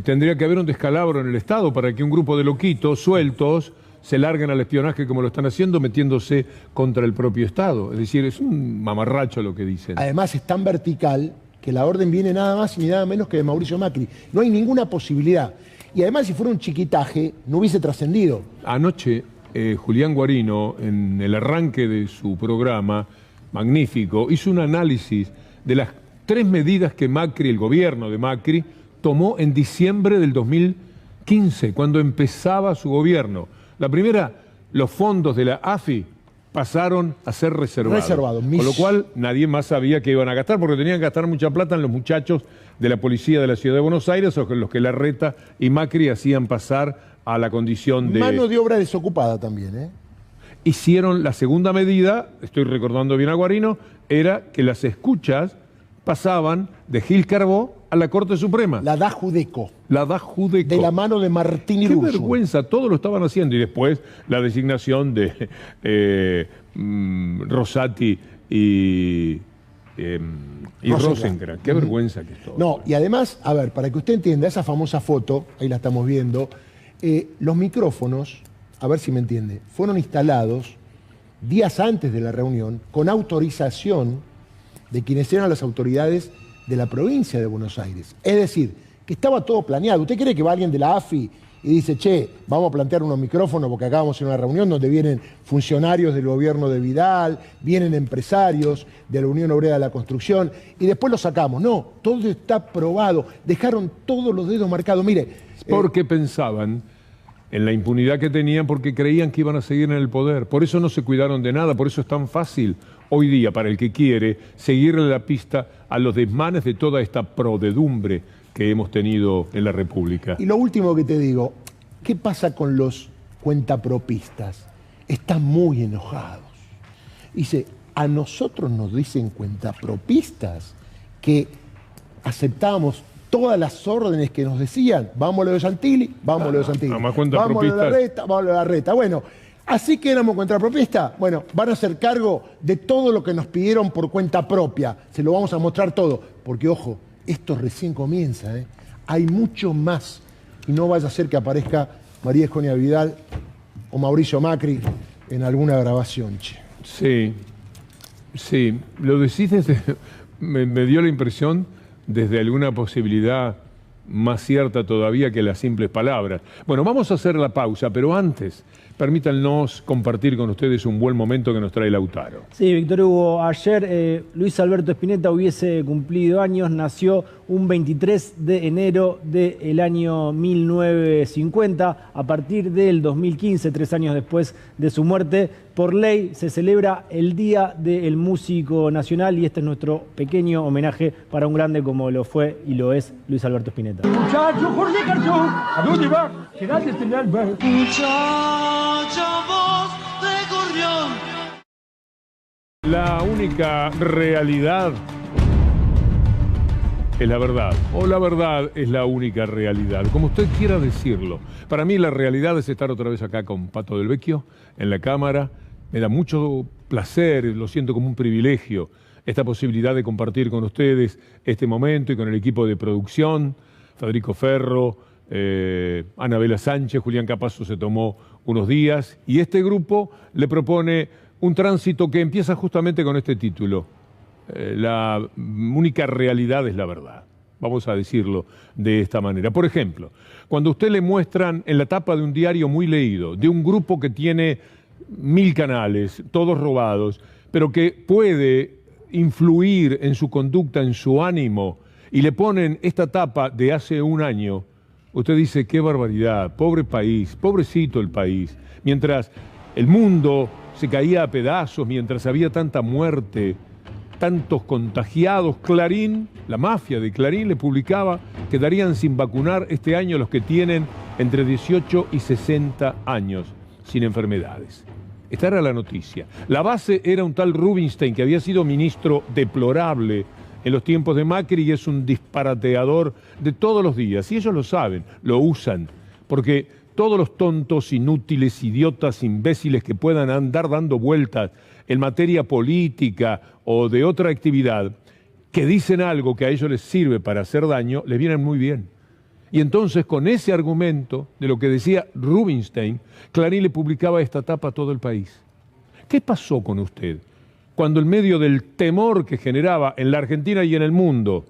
Speaker 1: tendría que haber un descalabro en el Estado para que un grupo de loquitos sueltos se larguen al espionaje como lo están haciendo, metiéndose contra el propio Estado. Es decir, es un mamarracho lo que dicen.
Speaker 3: Además es tan vertical que la orden viene nada más ni nada menos que de Mauricio Macri. No hay ninguna posibilidad. Y además si fuera un chiquitaje, no hubiese trascendido.
Speaker 1: Anoche, Julián Guarino, en el arranque de su programa, magnífico, hizo un análisis de las 3 medidas que Macri, el gobierno de Macri, tomó en diciembre del 2015, cuando empezaba su gobierno. La primera, los fondos de la AFI pasaron a ser reservados. Con lo cual nadie más sabía que iban a gastar, porque tenían que gastar mucha plata en los muchachos de la policía de la Ciudad de Buenos Aires, o los que Larreta y Macri hacían pasar a la condición de...
Speaker 3: Mano de obra desocupada también, ¿eh?
Speaker 1: Hicieron la segunda medida, estoy recordando bien a Guarino, era que las escuchas pasaban de Gil Carbó a la Corte Suprema.
Speaker 3: La da Judeco.
Speaker 1: La da Judeco.
Speaker 3: De la mano de Martín
Speaker 1: Qué
Speaker 3: Irurzu.
Speaker 1: vergüenza, todo lo estaban haciendo. Y después la designación de Rosati y Rosencrantz. Qué vergüenza que es todo.
Speaker 3: No, y además, a ver, para que usted entienda, esa famosa foto, ahí la estamos viendo, los micrófonos, a ver si me entiende, fueron instalados días antes de la reunión con autorización de quienes eran las autoridades de la provincia de Buenos Aires. Es decir, que estaba todo planeado. ¿Usted cree que va alguien de la AFI y dice, che, vamos a plantear unos micrófonos porque acá vamos a ir a una reunión donde vienen funcionarios del gobierno de Vidal, vienen empresarios de la Unión Obrera de la Construcción y después lo sacamos? No, todo está probado. Dejaron todos los dedos marcados. Mire,
Speaker 1: porque pensaban en la impunidad que tenían, porque creían que iban a seguir en el poder. Por eso no se cuidaron de nada, por eso es tan fácil hoy día para el que quiere seguirle la pista a los desmanes de toda esta prodedumbre que hemos tenido en la República.
Speaker 3: Y lo último que te digo, ¿qué pasa con los cuentapropistas? Están muy enojados. Dice, a nosotros nos dicen cuentapropistas que aceptamos todas las órdenes que nos decían, vamos a lo de Santilli, vamos a lo de Santilli, vamos a lo de Larreta, vamos a lo de Larreta. Bueno, así que éramos cuentapropistas, bueno, van a hacer cargo de todo lo que nos pidieron por cuenta propia, se lo vamos a mostrar todo, porque ojo, esto recién comienza, ¿eh? Hay mucho más, y no vaya a ser que aparezca María Eugenia Vidal o Mauricio Macri en alguna grabación, che.
Speaker 1: Sí, sí, lo decís desde, me dio la impresión desde alguna posibilidad más cierta todavía que las simples palabras. Bueno, vamos a hacer la pausa, pero antes, permítanos compartir con ustedes un buen momento que nos trae Lautaro.
Speaker 4: Sí, Víctor Hugo, ayer Luis Alberto Spinetta hubiese cumplido años, nació un 23 de enero del año 1950. A partir del 2015, 3 años después de su muerte, por ley se celebra el Día del Músico Nacional y este es nuestro pequeño homenaje para un grande como lo fue y lo es Luis Alberto Spinetta.
Speaker 17: Muchacho, Jorge Garzón, ¿a dónde va? Será de tener muchacho, voz de gorrión.
Speaker 1: La única realidad es la verdad, o la verdad es la única realidad, como usted quiera decirlo. Para mí la realidad es estar otra vez acá con Pato del Vecchio, en la cámara. Me da mucho placer, lo siento como un privilegio, esta posibilidad de compartir con ustedes este momento y con el equipo de producción, Federico Ferro, Anabela Sánchez, Julián Capazo se tomó unos días y este grupo le propone un tránsito que empieza justamente con este título. La única realidad es la verdad. Vamos a decirlo de esta manera. Por ejemplo, cuando a usted le muestran en la tapa de un diario muy leído, de un grupo que tiene 1000 canales, todos robados, pero que puede influir en su conducta, en su ánimo, y le ponen esta tapa de hace un año, usted dice, qué barbaridad, pobre país, pobrecito el país. Mientras el mundo se caía a pedazos, mientras había tanta muerte, tantos contagiados, Clarín, la mafia de Clarín le publicaba que darían sin vacunar este año los que tienen entre 18 y 60 años sin enfermedades. Esta era la noticia. La base era un tal Rubinstein que había sido ministro deplorable en los tiempos de Macri y es un disparateador de todos los días. Y ellos lo saben, lo usan, porque todos los tontos, inútiles, idiotas, imbéciles que puedan andar dando vueltas en materia política o de otra actividad, que dicen algo que a ellos les sirve para hacer daño, les vienen muy bien. Y entonces, con ese argumento de lo que decía Rubinstein, Clarín le publicaba esta tapa a todo el país. ¿Qué pasó con usted cuando en medio del temor que generaba en la Argentina y en el mundo,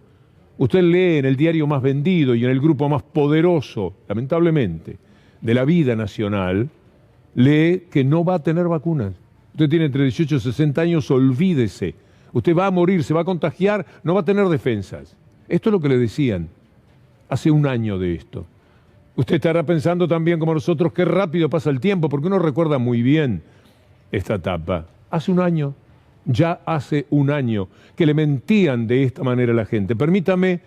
Speaker 1: usted lee en el diario más vendido y en el grupo más poderoso, lamentablemente, de la vida nacional, lee que no va a tener vacunas? Usted tiene entre 18 y 60 años, olvídese. Usted va a morir, se va a contagiar, no va a tener defensas. Esto es lo que le decían hace un año de esto. Usted estará pensando también como nosotros, qué rápido pasa el tiempo, porque uno recuerda muy bien esta etapa. Hace un año, ya hace un año, que le mentían de esta manera a la gente. Permítame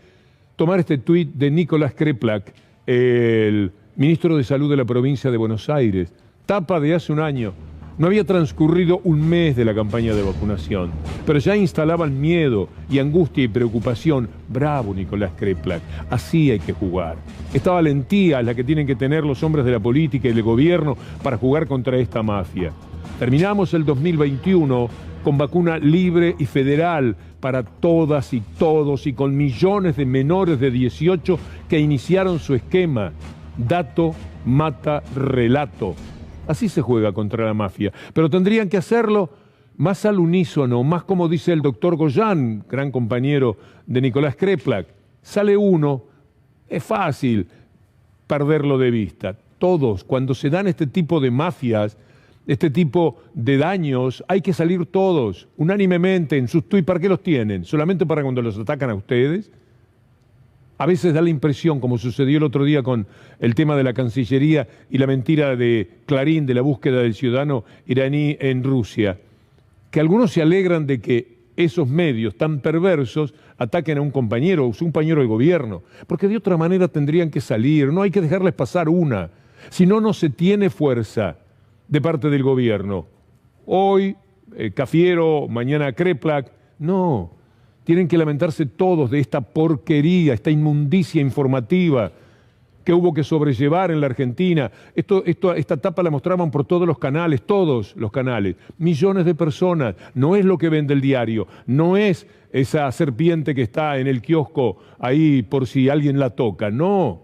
Speaker 1: tomar este tuit de Nicolás Kreplak, el ministro de Salud de la provincia de Buenos Aires. Tapa de hace un año. No había transcurrido un mes de la campaña de vacunación, pero ya instalaban miedo y angustia y preocupación. Bravo, Nicolás Kreplak, así hay que jugar. Esta valentía es la que tienen que tener los hombres de la política y del gobierno para jugar contra esta mafia. Terminamos el 2021 con vacuna libre y federal para todas y todos y con millones de menores de 18 que iniciaron su esquema. Dato mata relato. Así se juega contra la mafia, pero tendrían que hacerlo más al unísono, más como dice el doctor Goyan, gran compañero de Nicolás Kreplak. Sale uno, es fácil perderlo de vista. Todos, cuando se dan este tipo de mafias, este tipo de daños, hay que salir todos, unánimemente, en sus tuits. ¿Para qué los tienen? ¿Solamente para cuando los atacan a ustedes? A veces da la impresión, como sucedió el otro día con el tema de la Cancillería y la mentira de Clarín de la búsqueda del ciudadano iraní en Rusia, que algunos se alegran de que esos medios tan perversos ataquen a un compañero del gobierno, porque de otra manera tendrían que salir, no hay que dejarles pasar una, si no, no se tiene fuerza de parte del gobierno. Hoy, Cafiero, mañana Kreplak, no. Tienen que lamentarse todos de esta porquería, esta inmundicia informativa que hubo que sobrellevar en la Argentina. Esta etapa la mostraban por todos los canales, millones de personas. No es lo que vende el diario, no es esa serpiente que está en el kiosco ahí por si alguien la toca, no.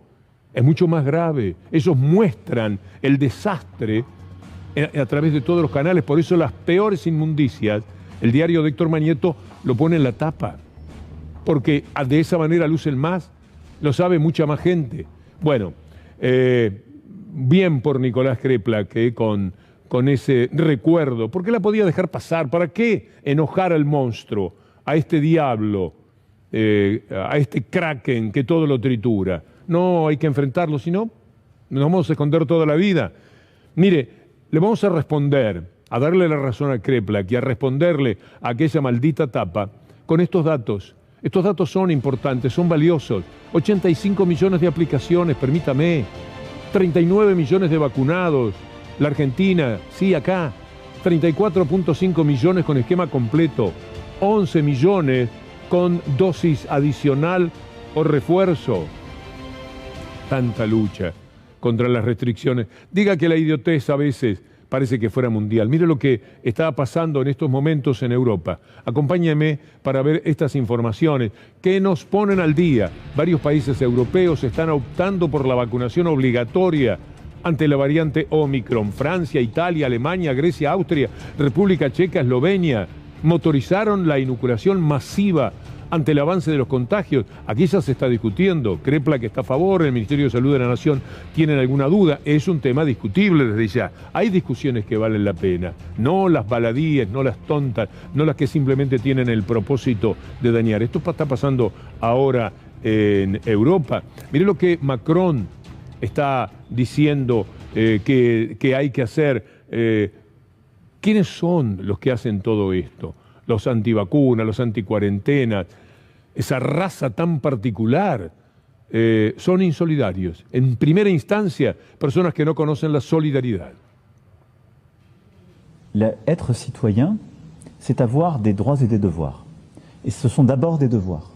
Speaker 1: Es mucho más grave. Ellos muestran el desastre a través de todos los canales, por eso las peores inmundicias, el diario de Héctor Mañeto lo pone en la tapa, porque de esa manera lucen más, lo sabe mucha más gente. Bueno, bien por Nicolás Kreplak con ese recuerdo, ¿por qué la podía dejar pasar? ¿Para qué enojar al monstruo, a este diablo, a este kraken que todo lo tritura? No, hay que enfrentarlo, si no, nos vamos a esconder toda la vida. Mire, le vamos a responder, a darle la razón a Kreplak y a responderle a aquella maldita tapa con estos datos. Estos datos son importantes, son valiosos. 85 millones de aplicaciones, permítame. 39 millones de vacunados. La Argentina, sí, acá. 34.5 millones con esquema completo. 11 millones con dosis adicional o refuerzo. Tanta lucha contra las restricciones. Diga que la idiotez a veces parece que fuera mundial. Mire lo que está pasando en estos momentos en Europa. Acompáñeme para ver estas informaciones que nos ponen al día. Varios países europeos están optando por la vacunación obligatoria ante la variante Omicron. Francia, Italia, Alemania, Grecia, Austria, República Checa, Eslovenia motorizaron la inoculación masiva ante el avance de los contagios. Aquí ya se está discutiendo. Kreplak está a favor, el Ministerio de Salud de la Nación tienen alguna duda. Es un tema discutible desde ya. Hay discusiones que valen la pena, no las baladíes, no las tontas, no las que simplemente tienen el propósito de dañar. Esto está pasando ahora en Europa. Mire lo que Macron está diciendo que hay que hacer. ¿Quiénes son los que hacen todo esto? Los antivacunas, los anticuarentenas, esa raza tan particular, son insolidarios. En primera instancia, personas que no conocen la solidaridad.
Speaker 18: Être citoyen, c'est avoir des droits et des devoirs. Et ce sont d'abord des devoirs.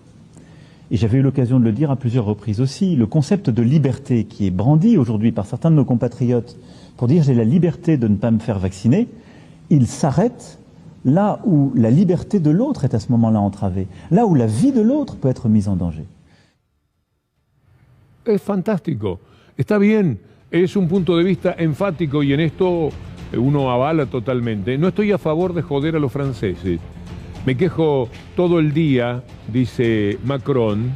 Speaker 18: Et j'avais eu l'occasion de le dire à plusieurs reprises aussi, le concept de liberté qui est brandi aujourd'hui par certains de nos compatriotes pour dire j'ai la liberté de ne pas me faire vacciner, il s'arrête là où la liberté de l'autre est à ce moment-là entravée, là où la vie de l'autre peut être mise en danger.
Speaker 1: Es fantástico, está bien, es un punto de vista enfático y en esto uno avala totalmente. No estoy a favor de joder a los franceses. Me quejo todo el día, dice Macron,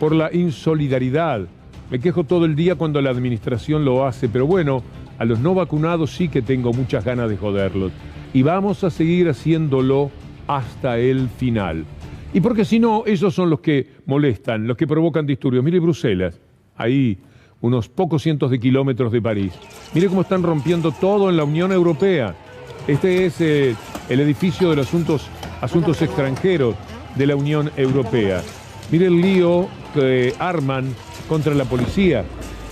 Speaker 1: por la insolidaridad. Me quejo todo el día cuando la administración lo hace, pero bueno, a los no vacunados sí que tengo muchas ganas de joderlos. Y vamos a seguir haciéndolo hasta el final. Y porque si no, ellos son los que molestan, los que provocan disturbios. Mire Bruselas, ahí unos pocos cientos de kilómetros de París. Mire cómo están rompiendo todo en la Unión Europea. Este es el edificio de los asuntos extranjeros de la Unión Europea. Mire el lío que arman contra la policía.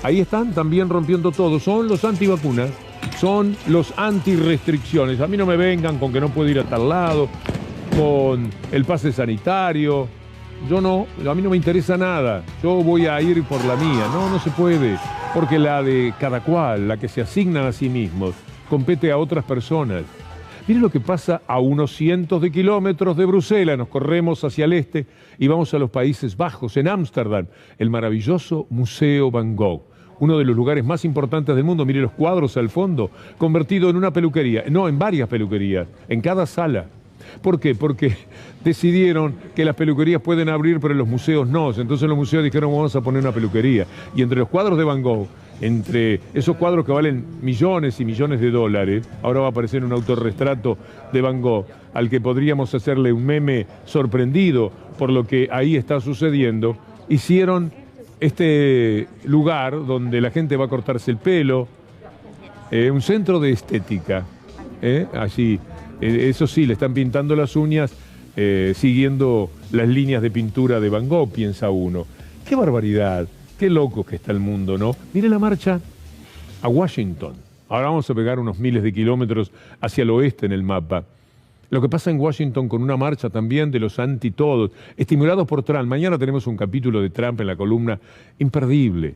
Speaker 1: Ahí están también rompiendo todo. Son los antivacunas son los anti-restricciones. A mí no me vengan con que no puedo ir a tal lado, con el pase sanitario. A mí no me interesa nada. Yo voy a ir por la mía. No se puede. Porque la de cada cual, la que se asignan a sí mismos, compete a otras personas. Miren lo que pasa a unos cientos de kilómetros de Bruselas. Nos corremos hacia el este y vamos a los Países Bajos, en Ámsterdam, el maravilloso Museo Van Gogh, uno de los lugares más importantes del mundo. Mire los cuadros al fondo, convertido en una peluquería. No, en varias peluquerías, en cada sala. ¿Por qué? Porque decidieron que las peluquerías pueden abrir, pero los museos no. Entonces los museos dijeron, vamos a poner una peluquería. Y entre los cuadros de Van Gogh, entre esos cuadros que valen millones y millones de dólares, ahora va a aparecer un autorretrato de Van Gogh, al que podríamos hacerle un meme sorprendido por lo que ahí está sucediendo, hicieron este lugar donde la gente va a cortarse el pelo, un centro de estética, allí. Eso sí, le están pintando las uñas siguiendo las líneas de pintura de Van Gogh, piensa uno. ¡Qué barbaridad! ¡Qué loco que está el mundo!, ¿no? Mire la marcha a Washington. Ahora vamos a pegar unos miles de kilómetros hacia el oeste en el mapa. Lo que pasa en Washington con una marcha también de los anti-todos, estimulados por Trump. Mañana tenemos un capítulo de Trump en la columna imperdible.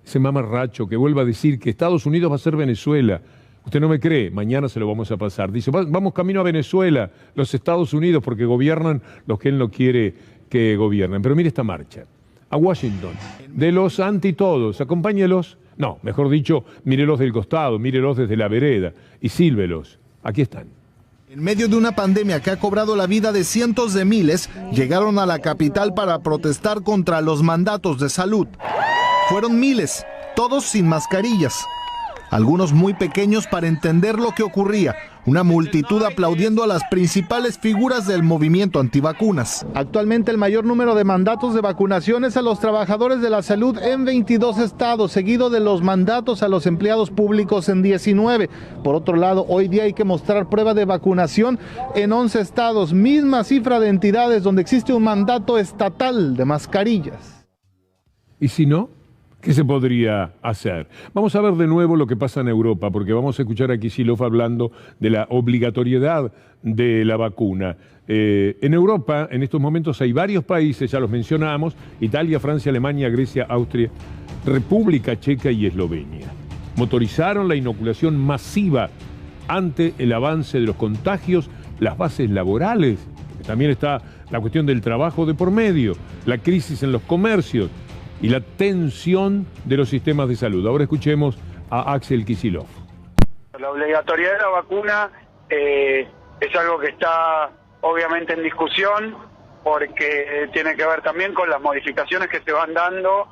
Speaker 1: Ese mamarracho que vuelve a decir que Estados Unidos va a ser Venezuela. Usted no me cree, mañana se lo vamos a pasar. Dice, vamos camino a Venezuela, los Estados Unidos, porque gobiernan los que él no quiere que gobiernen. Pero mire esta marcha, a Washington, de los anti-todos, acompáñelos. No, mejor dicho, mírelos del costado, mírelos desde la vereda y sílvelos. Aquí están.
Speaker 19: En medio de una pandemia que ha cobrado la vida de cientos de miles, llegaron a la capital para protestar contra los mandatos de salud. Fueron miles, todos sin mascarillas. Algunos muy pequeños para entender lo que ocurría, una multitud aplaudiendo a las principales figuras del movimiento antivacunas. Actualmente el mayor número de mandatos de vacunación es a los trabajadores de la salud en 22 estados, seguido de los mandatos a los empleados públicos en 19. Por otro lado, hoy día hay que mostrar prueba de vacunación en 11 estados, misma cifra de entidades donde existe un mandato estatal de mascarillas.
Speaker 1: ¿Y si no? ¿Qué se podría hacer? Vamos a ver de nuevo lo que pasa en Europa, porque vamos a escuchar a Kicillof hablando de la obligatoriedad de la vacuna. En Europa, en estos momentos, hay varios países, ya los mencionamos: Italia, Francia, Alemania, Grecia, Austria, República Checa y Eslovenia. Motorizaron la inoculación masiva ante el avance de los contagios, las bases laborales, porque también está la cuestión del trabajo de por medio, la crisis en los comercios y la tensión de los sistemas de salud. Ahora escuchemos a Axel Kicillof.
Speaker 20: La obligatoriedad de la vacuna es algo que está obviamente en discusión, porque tiene que ver también con las modificaciones que se van dando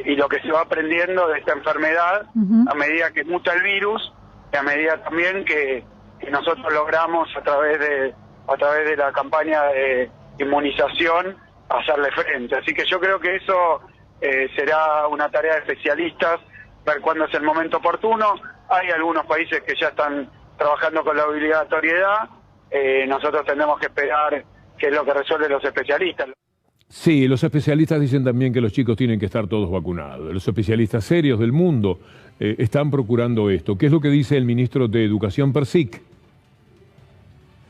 Speaker 20: y lo que se va aprendiendo de esta enfermedad a medida que muta el virus y a medida también que nosotros logramos a través de la campaña de inmunización hacerle frente. Así que yo creo que eso será una tarea de especialistas, ver cuándo es el momento oportuno. Hay algunos países que ya están trabajando con la obligatoriedad, nosotros tenemos que esperar qué es lo que resuelven los especialistas.
Speaker 1: Sí, los especialistas dicen también que los chicos tienen que estar todos vacunados. Los especialistas serios del mundo están procurando esto. ¿Qué es lo que dice el ministro de Educación, Persic?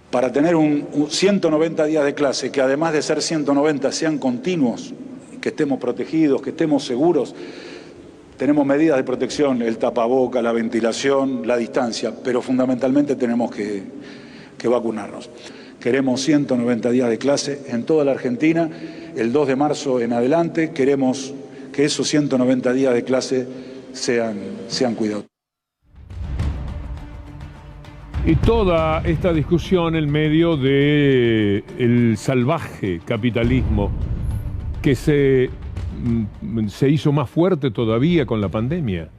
Speaker 21: Para tener 190 días de clase, que además de ser 190 sean continuos, que estemos protegidos, que estemos seguros, tenemos medidas de protección, el tapaboca, la ventilación, la distancia, pero fundamentalmente tenemos que vacunarnos. Queremos 190 días de clase en toda la Argentina, el 2 de marzo en adelante queremos que esos 190 días de clase sean cuidados.
Speaker 1: Y toda esta discusión en medio del salvaje capitalismo que se hizo más fuerte todavía con la pandemia.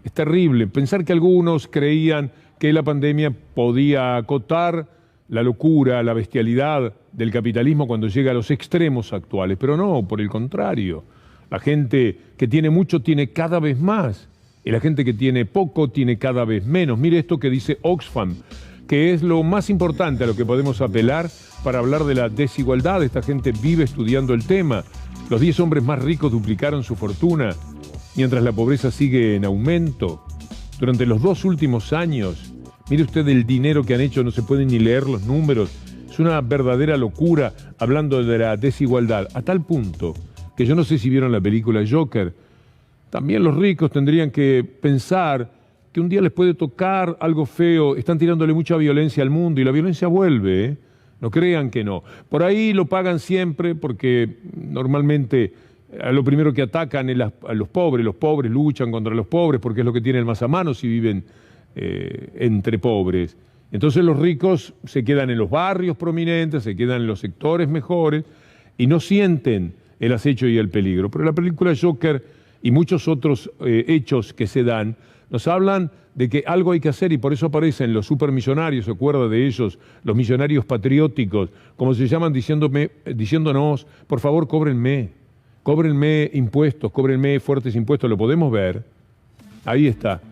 Speaker 1: Es terrible pensar que algunos creían que la pandemia podía acotar la locura, la bestialidad del capitalismo cuando llega a los extremos actuales, pero no, por el contrario. La gente que tiene mucho tiene cada vez más. Y la gente que tiene poco tiene cada vez menos. Mire esto que dice Oxfam, que es lo más importante a lo que podemos apelar para hablar de la desigualdad. Esta gente vive estudiando el tema. Los 10 hombres más ricos duplicaron su fortuna, mientras la pobreza sigue en aumento. durante los 2 últimos años. Mire usted el dinero que han hecho, no se pueden ni leer los números. Es una verdadera locura hablando de la desigualdad, a tal punto que yo no sé si vieron la película Joker. También los ricos tendrían que pensar que un día les puede tocar algo feo. Están tirándole mucha violencia al mundo y la violencia vuelve, ¿eh? No crean que no. Por ahí lo pagan siempre porque normalmente a lo primero que atacan es a los pobres luchan contra los pobres porque es lo que tienen más a mano si viven entre pobres. Entonces los ricos se quedan en los barrios prominentes, se quedan en los sectores mejores y no sienten el acecho y el peligro. Pero la película Joker y muchos otros hechos que se dan nos hablan de que algo hay que hacer y por eso aparecen los supermillonarios, se acuerda de ellos, los millonarios patrióticos, como se llaman, diciéndonos, por favor, cóbrenme impuestos, cóbrenme fuertes impuestos, ¿lo podemos ver? Ahí está.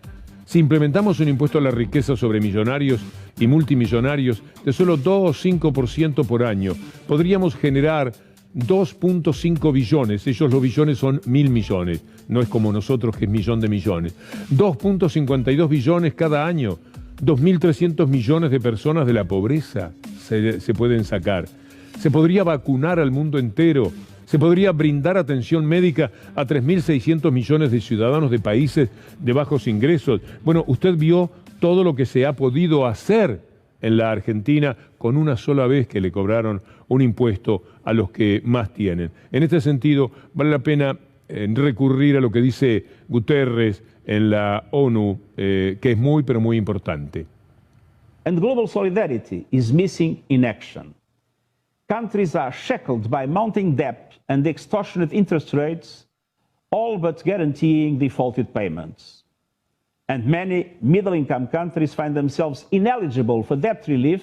Speaker 1: Si implementamos un impuesto a la riqueza sobre millonarios y multimillonarios de solo 2-5% por año, podríamos generar 2.5 billones, ellos los billones son 1.000 millones, no es como nosotros que es millón de millones. 2.52 billones cada año, 2.300 millones de personas de la pobreza se pueden sacar. Se podría vacunar al mundo entero, se podría brindar atención médica a 3.600 millones de ciudadanos de países de bajos ingresos. Bueno, usted vio todo lo que se ha podido hacer en la Argentina con una sola vez que le cobraron un impuesto a los que más tienen. En este sentido, vale la pena recurrir a lo que dice Guterres en la ONU, que es muy, pero muy importante.
Speaker 5: And global solidarity is missing in action. Countries are shackled by mounting debt and extortionate interest rates, all but guaranteeing defaulted payments. And many middle-income countries find themselves ineligible for debt relief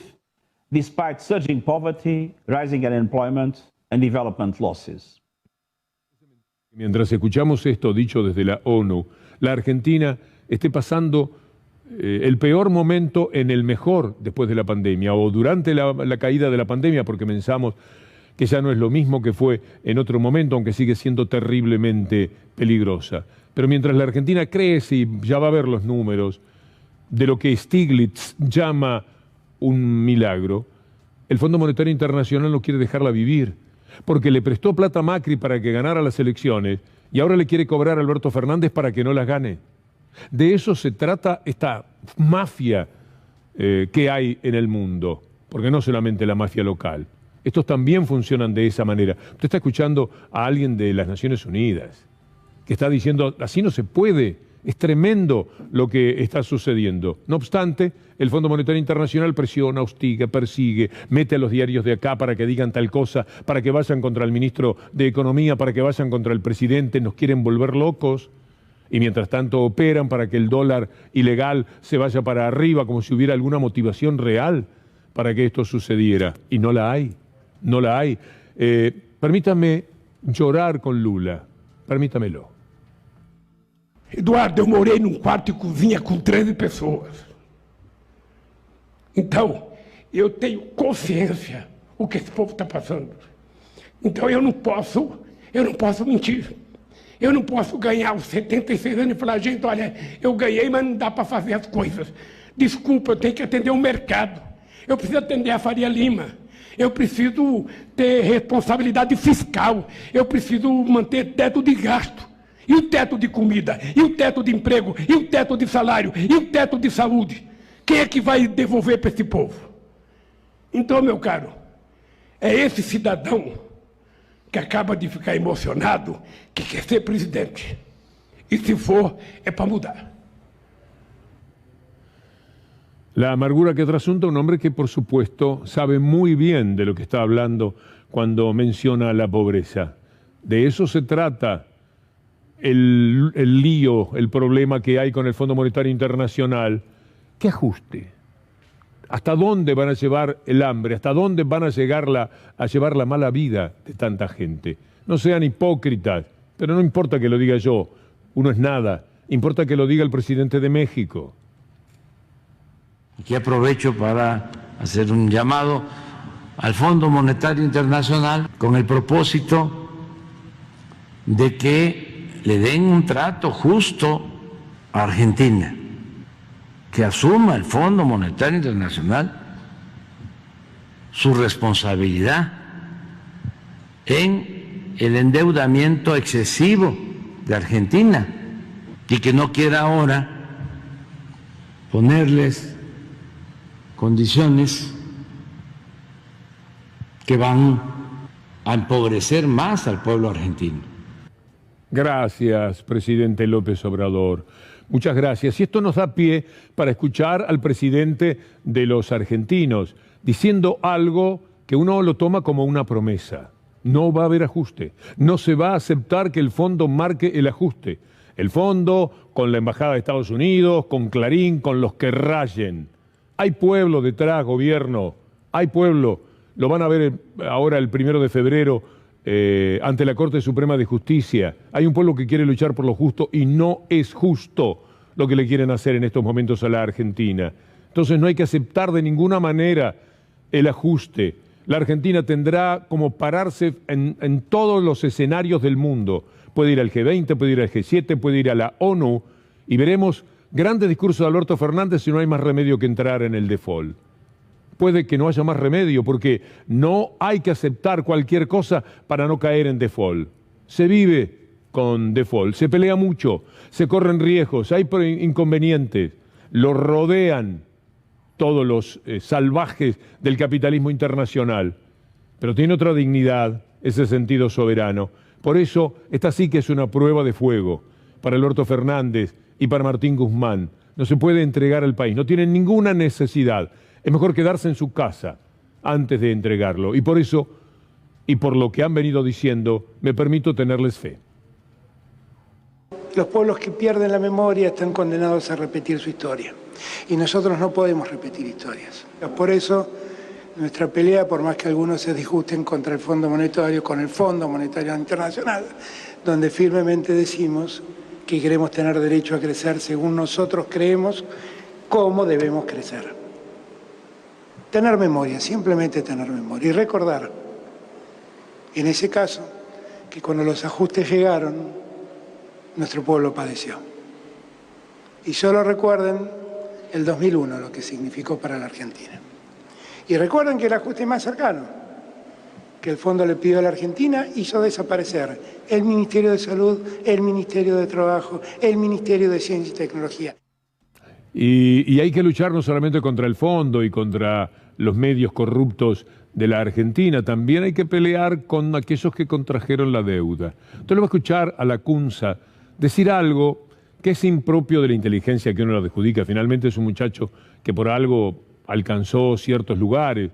Speaker 5: despite surging poverty, rising unemployment, and development losses.
Speaker 1: Mientras escuchamos esto dicho desde la ONU, la Argentina esté pasando el peor momento en el mejor después de la pandemia o durante la caída de la pandemia, porque pensamos que ya no es lo mismo que fue en otro momento, aunque sigue siendo terriblemente peligrosa. Pero mientras la Argentina crece, y ya va a ver los números, de lo que Stiglitz llama un milagro, el Fondo Monetario Internacional no quiere dejarla vivir, porque le prestó plata a Macri para que ganara las elecciones y ahora le quiere cobrar a Alberto Fernández para que no las gane. De eso se trata esta mafia que hay en el mundo, porque no solamente la mafia local. Estos también funcionan de esa manera. Usted está escuchando a alguien de las Naciones Unidas que está diciendo, así no se puede, es tremendo lo que está sucediendo. No obstante, el Fondo Monetario Internacional presiona, hostiga, persigue, mete a los diarios de acá para que digan tal cosa, para que vayan contra el ministro de Economía, para que vayan contra el presidente, nos quieren volver locos. Y mientras tanto operan para que el dólar ilegal se vaya para arriba, como si hubiera alguna motivación real para que esto sucediera. Y no la hay, no la hay. Permítame llorar con Lula, permítamelo.
Speaker 22: Eduardo, eu morei num quarto e cozinha com 13 pessoas. Então, eu tenho consciência o que esse povo está passando. Então eu não posso mentir. Eu não posso ganhar aos 76 anos e falar, gente, olha, eu ganhei, mas não dá para fazer as coisas. Desculpa, eu tenho que atender o mercado. Eu preciso atender a Faria Lima. Eu preciso ter responsabilidade fiscal. Eu preciso manter teto de gasto. E o teto de comida, e o teto de emprego, e o teto de salário, e o teto de saúde. Quem é que vai devolver para esse povo? Então, meu caro, é esse cidadão que acaba de ficar emocionado que quer ser presidente. E se for, é para mudar.
Speaker 1: La amargura que trasunta un hombre que, por supuesto, sabe muy bien de lo que está hablando cuando menciona la pobreza. De eso se trata el lío, el problema que hay con el Fondo Monetario Internacional. ¿Qué ajuste? ¿Hasta dónde van a llevar el hambre? ¿Hasta dónde van a llevar la mala vida de tanta gente? No sean hipócritas, pero no importa que lo diga yo, uno es nada, importa que lo diga el presidente de México.
Speaker 23: Aquí aprovecho para hacer un llamado al Fondo Monetario Internacional con el propósito de que le den un trato justo a Argentina. que asuma el Fondo Monetario Internacional su responsabilidad en el endeudamiento excesivo de Argentina y que no quiera ahora ponerles condiciones que van a empobrecer más al pueblo argentino.
Speaker 1: Gracias, presidente López Obrador. Muchas gracias. Y esto nos da pie para escuchar al presidente de los argentinos diciendo algo que uno lo toma como una promesa. No va a haber ajuste. No se va a aceptar que el fondo marque el ajuste. El fondo con la Embajada de Estados Unidos, con Clarín, con los que rayen. Hay pueblo detrás, gobierno. Hay pueblo. Lo van a ver ahora el 1 de febrero ante la Corte Suprema de Justicia. Hay un pueblo que quiere luchar por lo justo y no es justo lo que le quieren hacer en estos momentos a la Argentina. Entonces no hay que aceptar de ninguna manera el ajuste. La Argentina tendrá como pararse en todos los escenarios del mundo. Puede ir al G20, puede ir al G7, puede ir a la ONU y veremos grandes discursos de Alberto Fernández si no hay más remedio que entrar en el default. Puede que no haya más remedio porque no hay que aceptar cualquier cosa para no caer en default. Se vive con default, se pelea mucho, se corren riesgos, hay inconvenientes, lo rodean todos los salvajes del capitalismo internacional, pero tiene otra dignidad ese sentido soberano. Por eso, esta sí que es una prueba de fuego para Alberto Fernández y para Martín Guzmán. No se puede entregar al país, no tienen ninguna necesidad. Es mejor quedarse en su casa antes de entregarlo. Y por eso, y por lo que han venido diciendo, me permito tenerles fe.
Speaker 6: Los pueblos que pierden la memoria están condenados a repetir su historia. Y nosotros no podemos repetir historias. Por eso, nuestra pelea, por más que algunos se disgusten contra el Fondo Monetario, con el Fondo Monetario Internacional, donde firmemente decimos que queremos tener derecho a crecer según nosotros creemos cómo debemos crecer. Tener memoria, simplemente tener memoria. Y recordar, en ese caso, que cuando los ajustes llegaron, nuestro pueblo padeció. Y solo recuerden el 2001, lo que significó para la Argentina. Y recuerden que el ajuste más cercano que el fondo le pidió a la Argentina hizo desaparecer el Ministerio de Salud, el Ministerio de Trabajo, el Ministerio de Ciencia y Tecnología.
Speaker 1: Y hay que luchar no solamente contra el fondo y contra los medios corruptos de la Argentina, también hay que pelear con aquellos que contrajeron la deuda. Usted lo va a escuchar a Lacunza decir algo que es impropio de la inteligencia que uno le adjudica. Finalmente es un muchacho que por algo alcanzó ciertos lugares.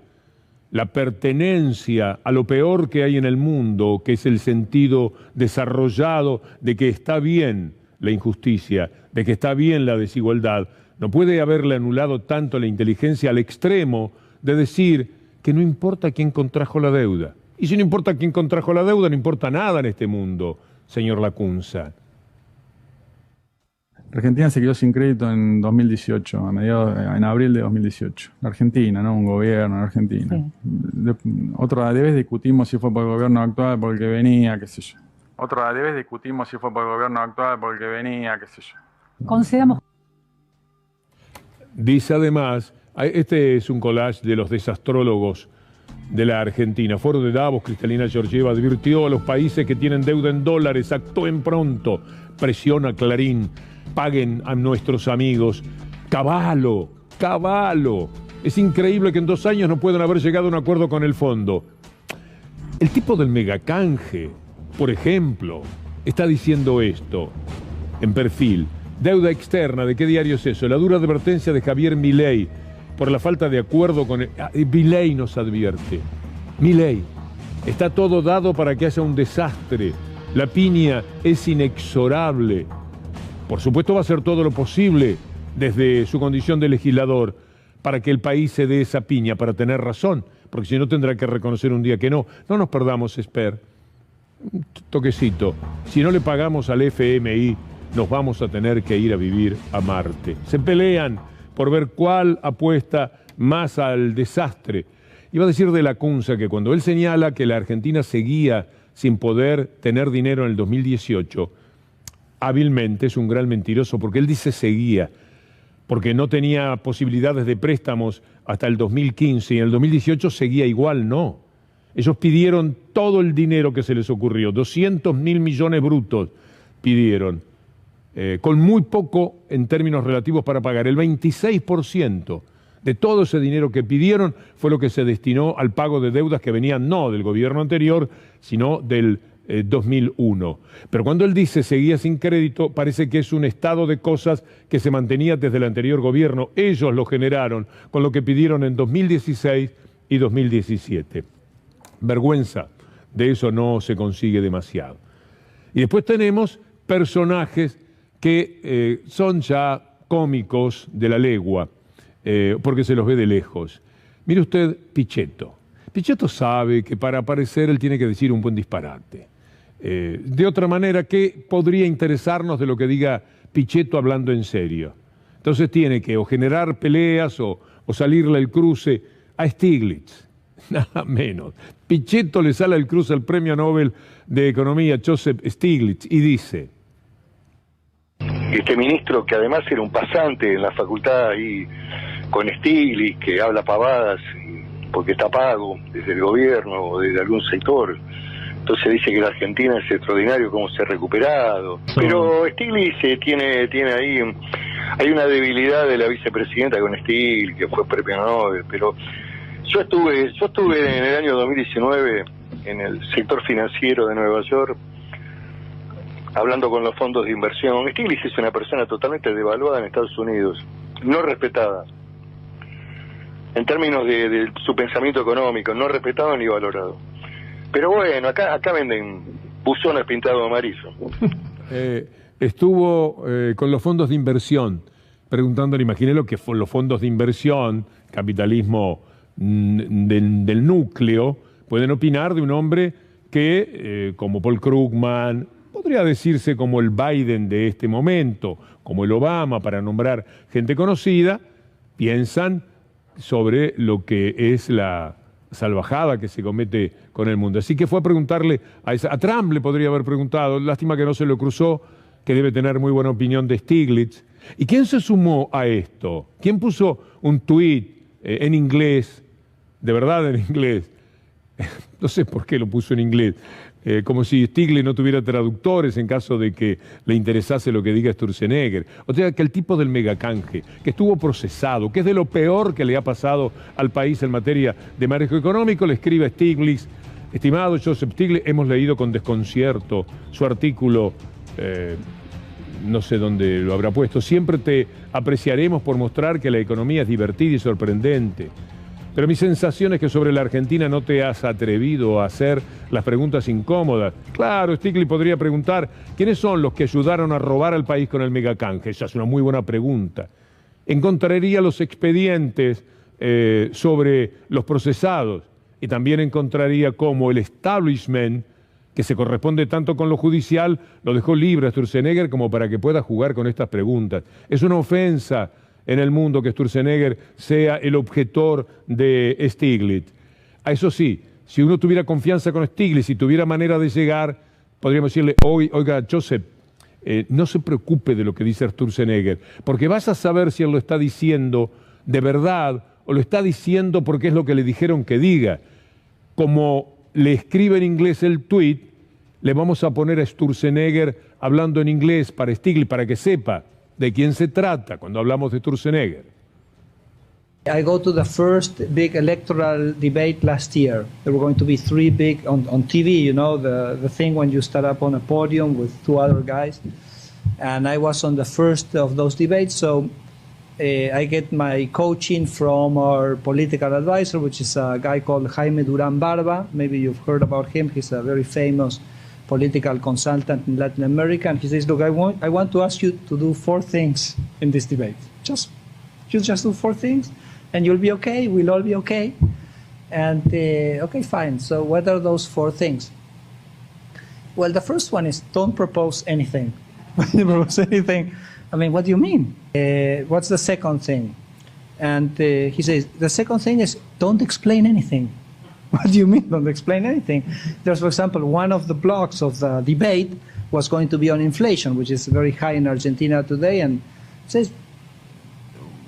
Speaker 1: La pertenencia a lo peor que hay en el mundo, que es el sentido desarrollado de que está bien la injusticia, de que está bien la desigualdad, no puede haberle anulado tanto la inteligencia al extremo de decir que no importa quién contrajo la deuda. Y si no importa quién contrajo la deuda, no importa nada en este mundo, señor Lacunza.
Speaker 10: Argentina se quedó sin crédito en 2018, en abril de 2018. La Argentina, ¿no? Un gobierno en Argentina. Sí. Otra vez discutimos si fue por el gobierno actual, por el que venía, qué sé yo. Otra vez discutimos si fue por el gobierno actual, por el que venía, qué sé yo.
Speaker 7: Concedamos.
Speaker 1: Dice además, este es un collage de los desastrólogos de la Argentina. Foro de Davos, Cristalina Georgieva advirtió a los países que tienen deuda en dólares, actúen pronto, presiona Clarín, paguen a nuestros amigos. Cavallo. Es increíble que en 2 años no puedan haber llegado a un acuerdo con el fondo. El tipo del megacanje, por ejemplo, está diciendo esto en Perfil. Deuda externa, ¿de qué diario es eso? La dura advertencia de Javier Milei por la falta de acuerdo con Milei nos advierte. Milei, está todo dado para que haya un desastre. La piña es inexorable. Por supuesto va a hacer todo lo posible desde su condición de legislador para que el país se dé esa piña, para tener razón, porque si no tendrá que reconocer un día que no. No nos perdamos, Esper. Un toquecito. Si no le pagamos al FMI, nos vamos a tener que ir a vivir a Marte. Se pelean por ver cuál apuesta más al desastre. Iba a decir de Lacunza que cuando él señala que la Argentina seguía sin poder tener dinero en el 2018, hábilmente es un gran mentiroso, porque él dice seguía. porque no tenía posibilidades de préstamos hasta el 2015 y en el 2018 seguía igual, no. Ellos pidieron todo el dinero que se les ocurrió, 200.000 millones brutos pidieron, con muy poco en términos relativos para pagar. El 26% de todo ese dinero que pidieron fue lo que se destinó al pago de deudas que venían no del gobierno anterior, sino del 2001. Pero cuando él dice seguía sin crédito, parece que es un estado de cosas que se mantenía desde el anterior gobierno. Ellos lo generaron con lo que pidieron en 2016 y 2017. Vergüenza, de eso no se consigue demasiado. Y después tenemos personajes que son ya cómicos de la legua, porque se los ve de lejos. Mire usted Pichetto. Pichetto sabe que para aparecer él tiene que decir un buen disparate. De otra manera, ¿qué podría interesarnos de lo que diga Pichetto hablando en serio? Entonces tiene que o generar peleas o salirle el cruce a Stiglitz, nada menos. Pichetto le sale el cruce al premio Nobel de Economía Joseph Stiglitz y dice:
Speaker 13: este ministro, que además era un pasante en la facultad ahí con Stiglitz, que habla pavadas porque está pago desde el gobierno o desde algún sector. Entonces dice que la Argentina es extraordinario cómo se ha recuperado. Pero Stiglitz tiene ahí, hay una debilidad de la vicepresidenta con Stiglitz, que fue premio Nobel. Pero yo estuve en el año 2019 en el sector financiero de Nueva York, hablando con los fondos de inversión. Stiglitz es una persona totalmente devaluada en Estados Unidos, no respetada. En términos de su pensamiento económico, no respetado ni valorado. Pero bueno, acá venden buzones pintados de amarillo.
Speaker 1: Estuvo con los fondos de inversión, preguntándole, imaginé lo que fue los fondos de inversión, capitalismo del núcleo, pueden opinar de un hombre que, como Paul Krugman, podría decirse como el Biden de este momento, como el Obama, para nombrar gente conocida, piensan sobre lo que es la salvajada que se comete con el mundo. Así que fue a preguntarle a Trump, le podría haber preguntado, lástima que no se lo cruzó, que debe tener muy buena opinión de Stiglitz. ¿Y quién se sumó a esto? ¿Quién puso un tuit en inglés, de verdad en inglés? No sé por qué lo puso en inglés, como si Stiglitz no tuviera traductores en caso de que le interesase lo que diga Sturzenegger. O sea, que el tipo del megacanje, que estuvo procesado, que es de lo peor que le ha pasado al país en materia de manejo económico, le escribe a Stiglitz: estimado Joseph Stiglitz, hemos leído con desconcierto su artículo, no sé dónde lo habrá puesto, siempre te apreciaremos por mostrar que la economía es divertida y sorprendente. Pero mi sensación es que sobre la Argentina no te has atrevido a hacer las preguntas incómodas. Claro, Stiglitz podría preguntar, ¿quiénes son los que ayudaron a robar al país con el megacanje? Esa es una muy buena pregunta. Encontraría los expedientes sobre los procesados y también encontraría cómo el establishment, que se corresponde tanto con lo judicial, lo dejó libre a Sturzenegger como para que pueda jugar con estas preguntas. Es una ofensa en el mundo que Sturzenegger sea el objetor de Stiglitz. A eso sí, si uno tuviera confianza con Stiglitz y tuviera manera de llegar, podríamos decirle: oiga, Joseph, no se preocupe de lo que dice Sturzenegger, porque vas a saber si él lo está diciendo de verdad o lo está diciendo porque es lo que le dijeron que diga. Como le escribe en inglés el tweet, le vamos a poner a Sturzenegger hablando en inglés para Stiglitz, para que sepa de quién se trata cuando hablamos de Sturzenegger.
Speaker 7: I go to the first big electoral debate last year. There were going to be 3 big on TV, you know, the thing when you start up on a podium with 2 other guys. And I was on the first of those debates, so I get my coaching from our political advisor, which is a guy called Jaime Durán Barba. Maybe you've heard about him. He's a very famous political consultant in Latin America, and he says, look, I want to ask you to do 4 things in this debate. Just do 4 things, and you'll be okay, we'll all be okay. And, okay, fine, so what are those 4 things? Well, the first one is don't propose anything. When you propose anything, I mean, what do you mean? What's the second thing? And he says, the second thing is don't explain anything. What do you mean, don't explain anything? There's, for example, one of the blocks of the debate was going to be on inflation, which is very high in Argentina today, and it says,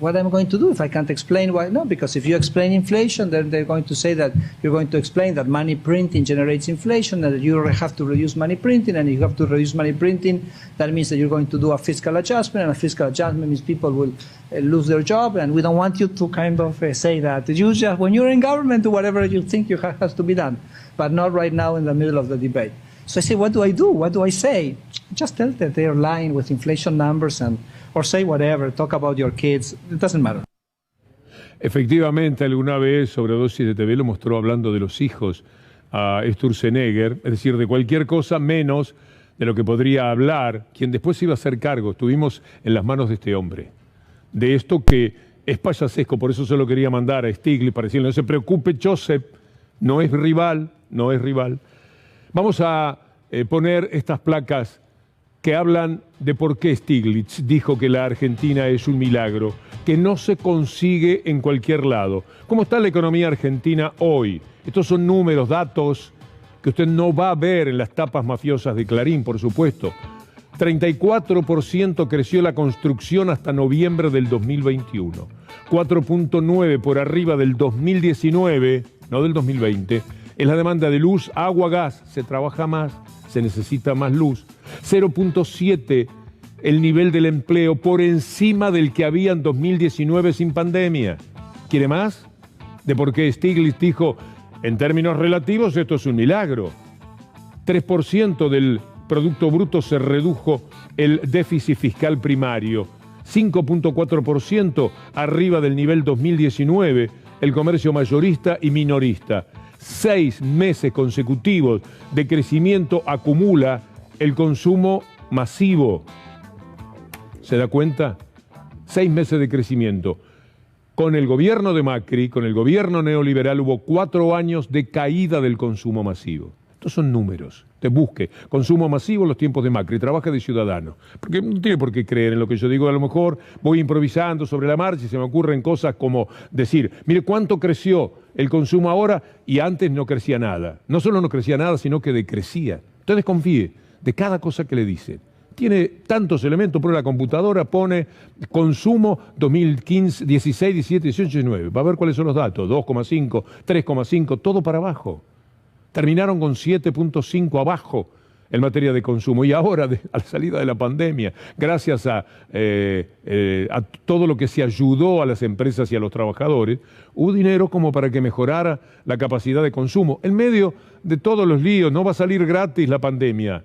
Speaker 7: what am I going to do if I can't explain why? No, because if you explain inflation, then they're going to say that you're going to explain that money printing generates inflation, and that you have to reduce money printing, and if you have to reduce money printing, that means that you're going to do a fiscal adjustment, and a fiscal adjustment means people will lose their job, and we don't want you to kind of say that. You just, when you're in government, do whatever you think has to be done, but not right now in the middle of the debate. So I say, what do I do? What do I say? Just tell that they're lying with inflation numbers or say whatever, talk about your kids, it doesn't matter.
Speaker 1: Efectivamente, alguna vez Sobredosis de TV lo mostró hablando de los hijos a Sturzenegger, es decir, de cualquier cosa menos de lo que podría hablar quien después iba a hacer cargo. Estuvimos en las manos de este hombre, de esto que es payasesco, por eso se lo quería mandar a Stiglitz para decirle, no se preocupe, Joseph, no es rival, no es rival. Vamos a poner estas placas que hablan de por qué Stiglitz dijo que la Argentina es un milagro, que no se consigue en cualquier lado. ¿Cómo está la economía argentina hoy? Estos son números, datos que usted no va a ver en las tapas mafiosas de Clarín, por supuesto. 34% creció la construcción hasta noviembre del 2021. 4.9% por arriba del 2019, no del 2020. Es la demanda de luz, agua, gas. Se trabaja más, se necesita más luz. 0.7% el nivel del empleo por encima del que había en 2019 sin pandemia. ¿Quiere más? De por qué Stiglitz dijo, en términos relativos esto es un milagro. 3% del Producto Bruto se redujo el déficit fiscal primario. 5.4% arriba del nivel 2019 el comercio mayorista y minorista. 6 meses consecutivos de crecimiento acumula el consumo masivo. ¿Se da cuenta? 6 meses de crecimiento. Con el gobierno de Macri, con el gobierno neoliberal, hubo 4 años de caída del consumo masivo. Estos son números. Te busque. Consumo masivo en los tiempos de Macri. Trabaja de ciudadano. Porque no tiene por qué creer en lo que yo digo. A lo mejor voy improvisando sobre la marcha y se me ocurren cosas como decir, mire cuánto creció el consumo ahora y antes no crecía nada. No solo no crecía nada, sino que decrecía. Entonces desconfíe de cada cosa que le dicen. Tiene tantos elementos, pero la computadora pone consumo 2015, 16, 17, 18, 19. Va a ver cuáles son los datos. 2,5, 3,5, todo para abajo. Terminaron con 7.5 abajo en materia de consumo. Y ahora, a la salida de la pandemia, gracias a todo lo que se ayudó a las empresas y a los trabajadores, hubo dinero como para que mejorara la capacidad de consumo. En medio de todos los líos, no va a salir gratis la pandemia.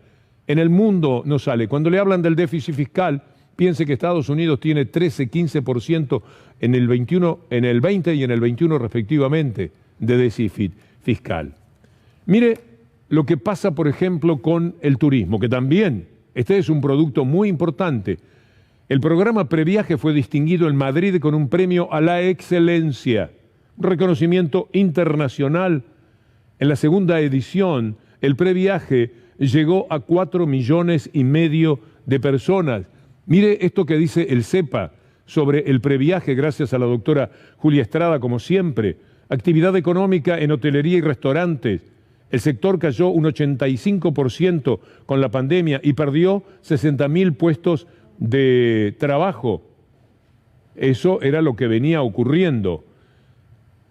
Speaker 1: En el mundo no sale. Cuando le hablan del déficit fiscal, piense que Estados Unidos tiene 13, 15% en el 21, en el 20 y en el 21 respectivamente de déficit fiscal. Mire lo que pasa, por ejemplo, con el turismo, que también este es un producto muy importante. El programa Previaje fue distinguido en Madrid con un premio a la excelencia, un reconocimiento internacional. En la segunda edición, el Previaje llegó a 4,5 millones de personas. Mire esto que dice el CEPA sobre el Previaje, gracias a la doctora Julia Estrada, como siempre. Actividad económica en hotelería y restaurantes. El sector cayó un 85% con la pandemia y perdió 60.000 puestos de trabajo. Eso era lo que venía ocurriendo.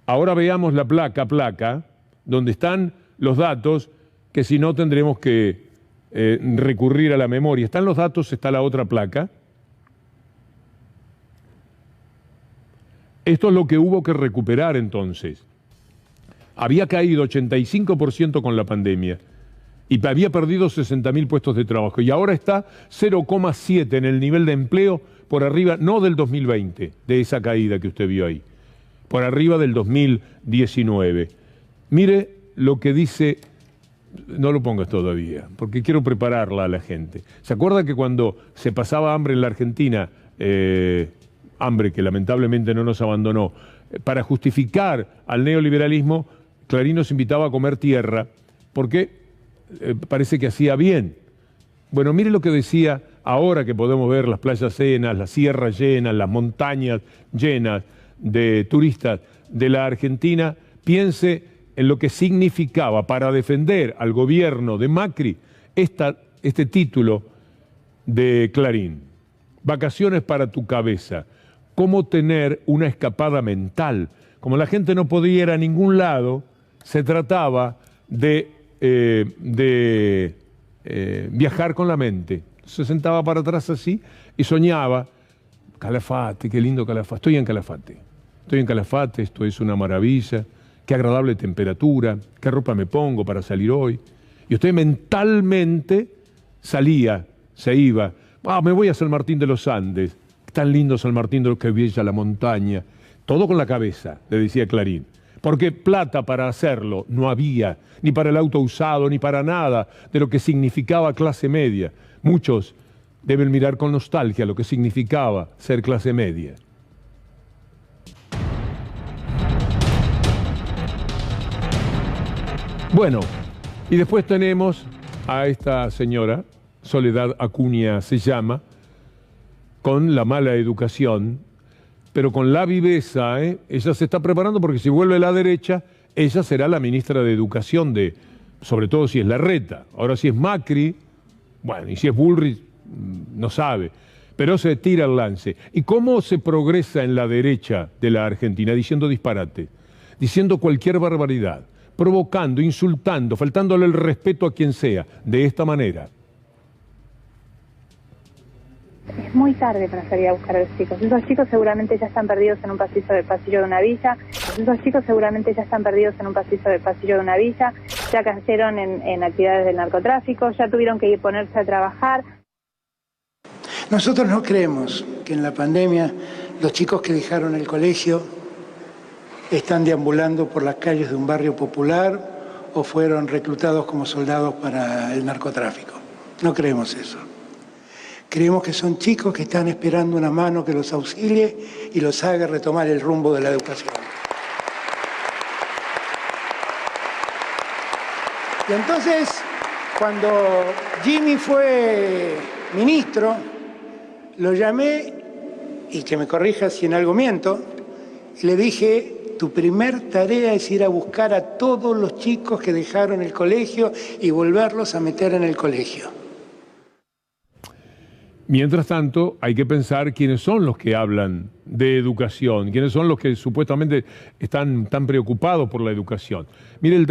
Speaker 1: Ahora veamos la placa, donde están los datos, que si no tendremos que recurrir a la memoria. Están los datos, está la otra placa. Esto es lo que hubo que recuperar entonces. Había caído 85% con la pandemia y había perdido 60.000 puestos de trabajo. Y ahora está 0,7 en el nivel de empleo por arriba, no del 2020, de esa caída que usted vio ahí, por arriba del 2019. Mire lo que dice, no lo pongas todavía, porque quiero prepararla a la gente. ¿Se acuerda que cuando se pasaba hambre en la Argentina, hambre que lamentablemente no nos abandonó, para justificar al neoliberalismo, Clarín nos invitaba a comer tierra, porque parece que hacía bien. Bueno, mire lo que decía ahora que podemos ver las playas llenas, las sierras llenas, las montañas llenas de turistas de la Argentina. Piense en lo que significaba para defender al gobierno de Macri este título de Clarín. Vacaciones para tu cabeza. cómo tener una escapada mental. Como la gente no podía ir a ningún lado, se trataba de viajar con la mente. Se sentaba para atrás así y soñaba. Calafate, qué lindo Calafate. Estoy en Calafate. Estoy en Calafate, esto es una maravilla. Qué agradable temperatura, qué ropa me pongo para salir hoy. Y usted mentalmente salía, se iba. Me voy a San Martín de los Andes. Tan lindo San Martín de los que bella la montaña. Todo con la cabeza, le decía Clarín. Porque plata para hacerlo no había, ni para el auto usado, ni para nada de lo que significaba clase media. Muchos deben mirar con nostalgia lo que significaba ser clase media. Bueno, y después tenemos a esta señora, Soledad Acuña se llama, con la mala educación, pero con la viveza, ella se está preparando porque si vuelve a la derecha, ella será la ministra de Educación sobre todo si es Larreta. Ahora si es Macri, bueno, y si es Bullrich, no sabe, pero se tira el lance. ¿Y cómo se progresa en la derecha de la Argentina? Diciendo disparate, diciendo cualquier barbaridad, provocando, insultando, faltándole el respeto a quien sea, de esta manera.
Speaker 8: Es muy tarde para salir a buscar a los chicos. Esos chicos seguramente ya están perdidos en un pasillo de una villa. Esos chicos seguramente ya están perdidos en un pasillo de una villa. Ya cayeron en actividades del narcotráfico, ya tuvieron que ponerse a trabajar.
Speaker 6: Nosotros no creemos que en la pandemia los chicos que dejaron el colegio están deambulando por las calles de un barrio popular o fueron reclutados como soldados para el narcotráfico. No creemos eso. Creemos que son chicos que están esperando una mano que los auxilie y los haga retomar el rumbo de la educación. Y entonces, cuando Jimmy fue ministro, lo llamé, y que me corrija si en algo miento, y le dije, tu primer tarea es ir a buscar a todos los chicos que dejaron el colegio y volverlos a meter en el colegio.
Speaker 1: Mientras tanto, hay que pensar quiénes son los que hablan de educación, quiénes son los que supuestamente están tan preocupados por la educación. Mire el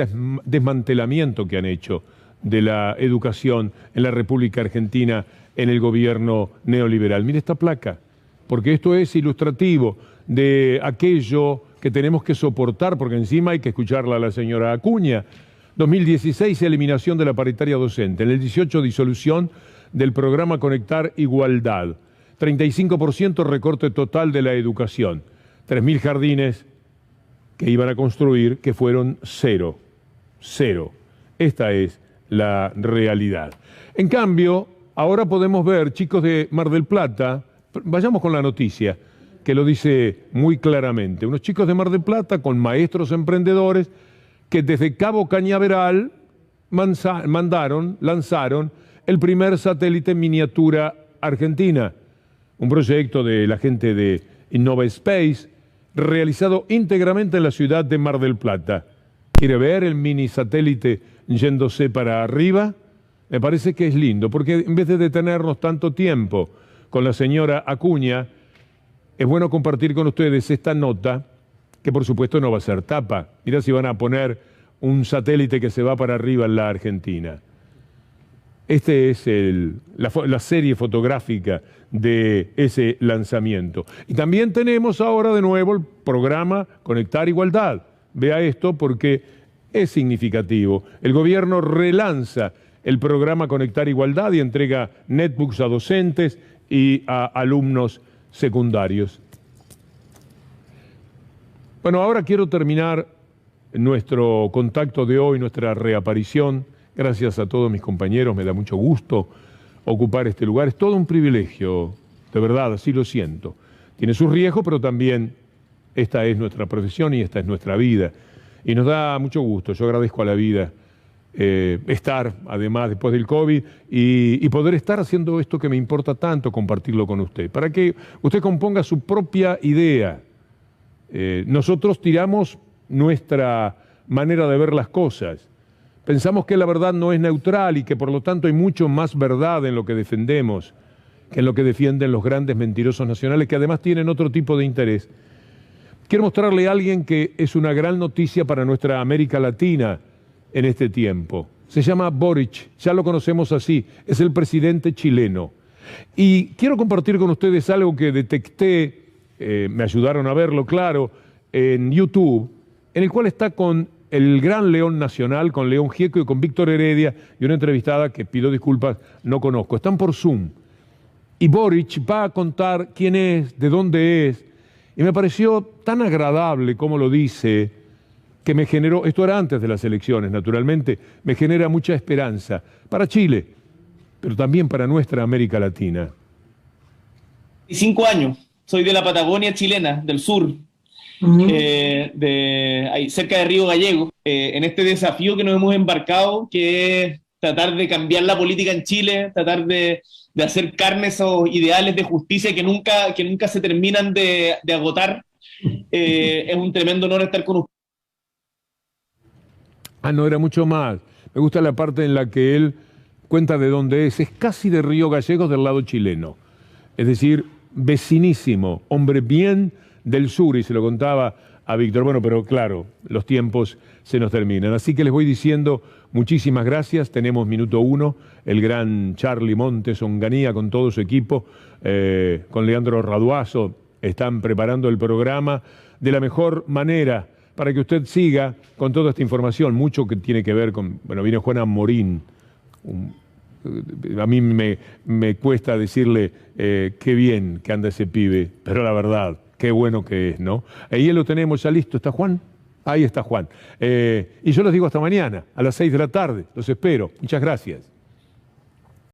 Speaker 1: desmantelamiento que han hecho de la educación en la República Argentina en el gobierno neoliberal. Mire esta placa, porque esto es ilustrativo de aquello que tenemos que soportar, porque encima hay que escucharla a la señora Acuña. 2016, eliminación de la paritaria docente. En el 18, disolución del programa Conectar Igualdad. 35% recorte total de la educación. 3.000 jardines que iban a construir que fueron cero. Cero. Esta es la realidad. En cambio, ahora podemos ver chicos de Mar del Plata, vayamos con la noticia, que lo dice muy claramente. Unos chicos de Mar del Plata con maestros emprendedores que desde Cabo Cañaveral lanzaron el primer satélite en miniatura argentina, un proyecto de la gente de Innova Space, realizado íntegramente en la ciudad de Mar del Plata. ¿Quiere ver el mini satélite yéndose para arriba? Me parece que es lindo, porque en vez de detenernos tanto tiempo con la señora Acuña, es bueno compartir con ustedes esta nota, que por supuesto no va a ser tapa. Mira si van a poner un satélite que se va para arriba en la Argentina. Este es la serie fotográfica de ese lanzamiento. Y también tenemos ahora de nuevo el programa Conectar Igualdad. Vea esto porque es significativo. El gobierno relanza el programa Conectar Igualdad y entrega netbooks a docentes y a alumnos secundarios. Bueno, ahora quiero terminar nuestro contacto de hoy, nuestra reaparición. Gracias a todos mis compañeros, me da mucho gusto ocupar este lugar. Es todo un privilegio, de verdad, así lo siento. Tiene sus riesgos, pero también esta es nuestra profesión y esta es nuestra vida. Y nos da mucho gusto, yo agradezco a la vida estar, además, después del COVID, y poder estar haciendo esto que me importa tanto, compartirlo con usted, para que usted componga su propia idea. Nosotros tiramos nuestra manera de ver las cosas. Pensamos que la verdad no es neutral y que por lo tanto hay mucho más verdad en lo que defendemos que en lo que defienden los grandes mentirosos nacionales, que además tienen otro tipo de interés. Quiero mostrarle a alguien que es una gran noticia para nuestra América Latina en este tiempo. Se llama Boric, ya lo conocemos así, es el presidente chileno. Y quiero compartir con ustedes algo que detecté, me ayudaron a verlo, claro, en YouTube, en el cual está con el gran León Nacional, con León Gieco y con Víctor Heredia, y una entrevistada que pido disculpas, no conozco. Están por Zoom. Y Boric va a contar quién es, de dónde es, y me pareció tan agradable como lo dice, que me generó, esto era antes de las elecciones, naturalmente, me genera mucha esperanza para Chile, pero también para nuestra América Latina.
Speaker 9: 5 años, soy de la Patagonia chilena, del sur, ahí, cerca de Río Gallego, en este desafío que nos hemos embarcado, que es tratar de cambiar la política en Chile, tratar de hacer carne esos ideales de justicia que nunca se terminan de agotar. Es un tremendo honor estar con usted.
Speaker 1: Ah, no, era mucho más. Me gusta la parte en la que él cuenta de dónde es casi de Río Gallegos del lado chileno. Es decir, vecinísimo, hombre bien del sur, y se lo contaba a Víctor. Bueno, pero claro, los tiempos se nos terminan. Así que les voy diciendo muchísimas gracias. Tenemos minuto 1, el gran Charlie Montes Onganía con todo su equipo, con Leandro Raduazo, están preparando el programa de la mejor manera para que usted siga con toda esta información, mucho que tiene que ver con, bueno, viene Juana Morín, a mí me cuesta decirle qué bien que anda ese pibe, pero la verdad, qué bueno que es, ¿no? Ahí lo tenemos ya listo, ¿está Juan? Ahí está Juan. Y yo les digo hasta mañana, a las 6 de la tarde, los espero. Muchas gracias.